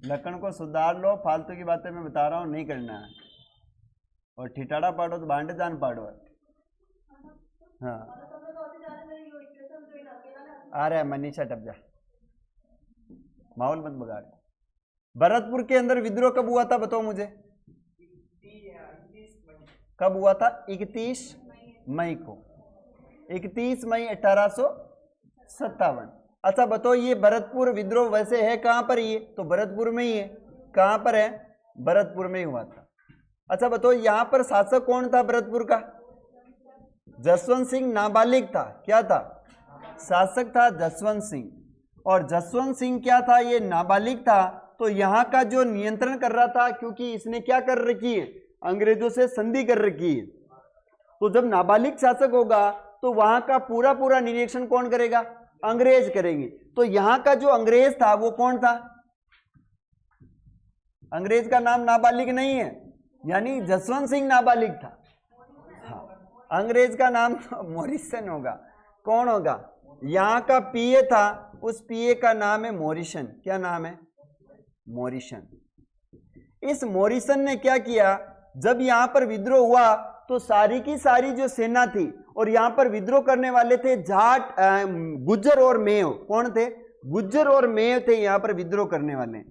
लखन को सुधार लो, फालतू की बातें मैं बता रहा हूँ नहीं करना है। और ठिठाड़ा पाड़ो तो बांटे जान पाड़ो है। हाँ अरे मनीषा टप जा, माहौल मत बगाड़। भरतपुर के अंदर विद्रोह कब हुआ था बताओ मुझे, कब हुआ था? 31 मई को, 31 मई 1857। अच्छा बताओ ये भरतपुर विद्रोह वैसे है कहां पर? ये तो भरतपुर में ही है। कहां पर है? भरतपुर में ही हुआ था। अच्छा बताओ यहां पर शासक कौन था भरतपुर का? जसवंत सिंह नाबालिग था। क्या था? शासक था जसवंत सिंह। और जसवंत सिंह क्या था? ये नाबालिग था। तो यहाँ का जो नियंत्रण कर रहा था, क्योंकि इसने क्या कर रखी है? अंग्रेजों से संधि कर रखी है। तो जब नाबालिग शासक होगा तो वहां का पूरा पूरा निरीक्षण कौन करेगा? अंग्रेज करेंगे। तो यहाँ का जो अंग्रेज था वो कौन था? अंग्रेज का नाम नाबालिग नहीं है, यानी जसवंत सिंह नाबालिग था। हाँ, अंग्रेज का नाम मॉरिसन होगा। कौन होगा? यहाँ का पीए था, उस पीए का नाम है मॉरिसन। क्या नाम है? मॉरिसन। इस मॉरिसन ने क्या किया, जब यहाँ पर विद्रोह हुआ तो सारी की सारी जो सेना थी, और यहाँ पर विद्रोह करने वाले थे जाट, गुज्जर और मेव। कौन थे? गुज्जर और मेव थे यहाँ पर विद्रोह करने वाले।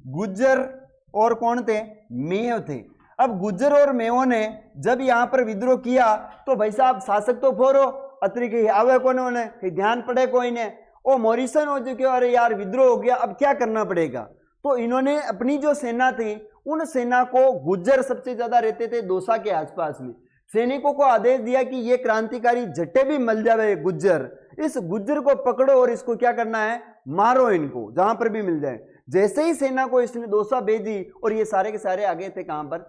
गुज्जर और कौन थे? मेव थे। अब गुज्जर और मेवों ने जब यहाँ पर विद्रोह किया तो भाई साहब शासक तो फोरो अतरी आवे कोने, ध्यान पड़े कोई ने। ओ मॉरिसन हो चुके, अरे यार विद्रोह हो गया, अब क्या करना पड़ेगा? तो इन्होंने अपनी जो सेना थी उन सेना को, गुज्जर सबसे ज्यादा रहते थे दौसा के आसपास में, सैनिकों को आदेश दिया कि ये क्रांतिकारी जट्टे भी मिल जावे गुज्जर, इस गुज्जर को पकड़ो और इसको क्या करना है? मारो इनको जहां पर भी मिल जाए। जैसे ही सेना को इसने दौसा भेजी और ये सारे के सारे आगे थे कहां पर?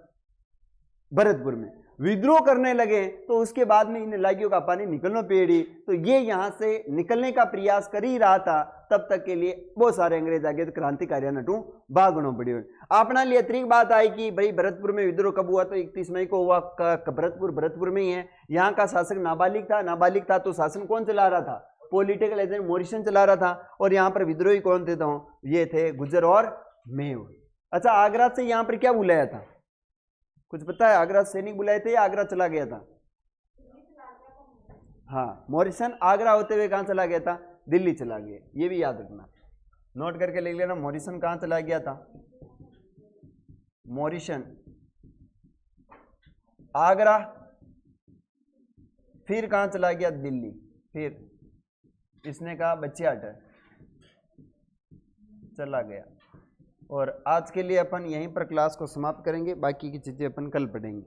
भरतपुर में विद्रोह करने लगे। तो उसके बाद में इन लागियों का पानी निकलना पेड़ी, तो ये यहां से निकलने का प्रयास कर ही रहा था। तब तक के लिए बहुत सारे अंग्रेज आगे तो क्रांतिकारी नटू भागनो पड़ी हुई। अपना लिए अतिरिक्त बात आई कि भाई भरतपुर में विद्रोह कब हुआ? तो 31 मई को हुआ। भरतपुर में ही है। यहाँ का शासक नाबालिग था। नाबालिग था तो शासन कौन चला रहा था? पॉलिटिकल एजेंट मॉरिसन चला रहा था। और यहाँ पर विद्रोही कौन थे? तो ये थे गुज्जर और मेव। अच्छा आगरा से यहाँ पर क्या बुलाया था? कुछ पता है? आगरा सैनिक बुलाए थे या आगरा चला गया था? हाँ, मॉरिसन आगरा होते हुए कहां चला गया था? दिल्ली चला गया। ये भी याद रखना, नोट करके लिख लेना। मॉरिसन कहां चला गया था? मॉरिसन आगरा, फिर कहां चला गया? दिल्ली। फिर इसने कहा बच्चे हट, चला गया। और आज के लिए अपन यहीं पर क्लास को समाप्त करेंगे, बाकी की चीजें अपन कल पढ़ेंगे।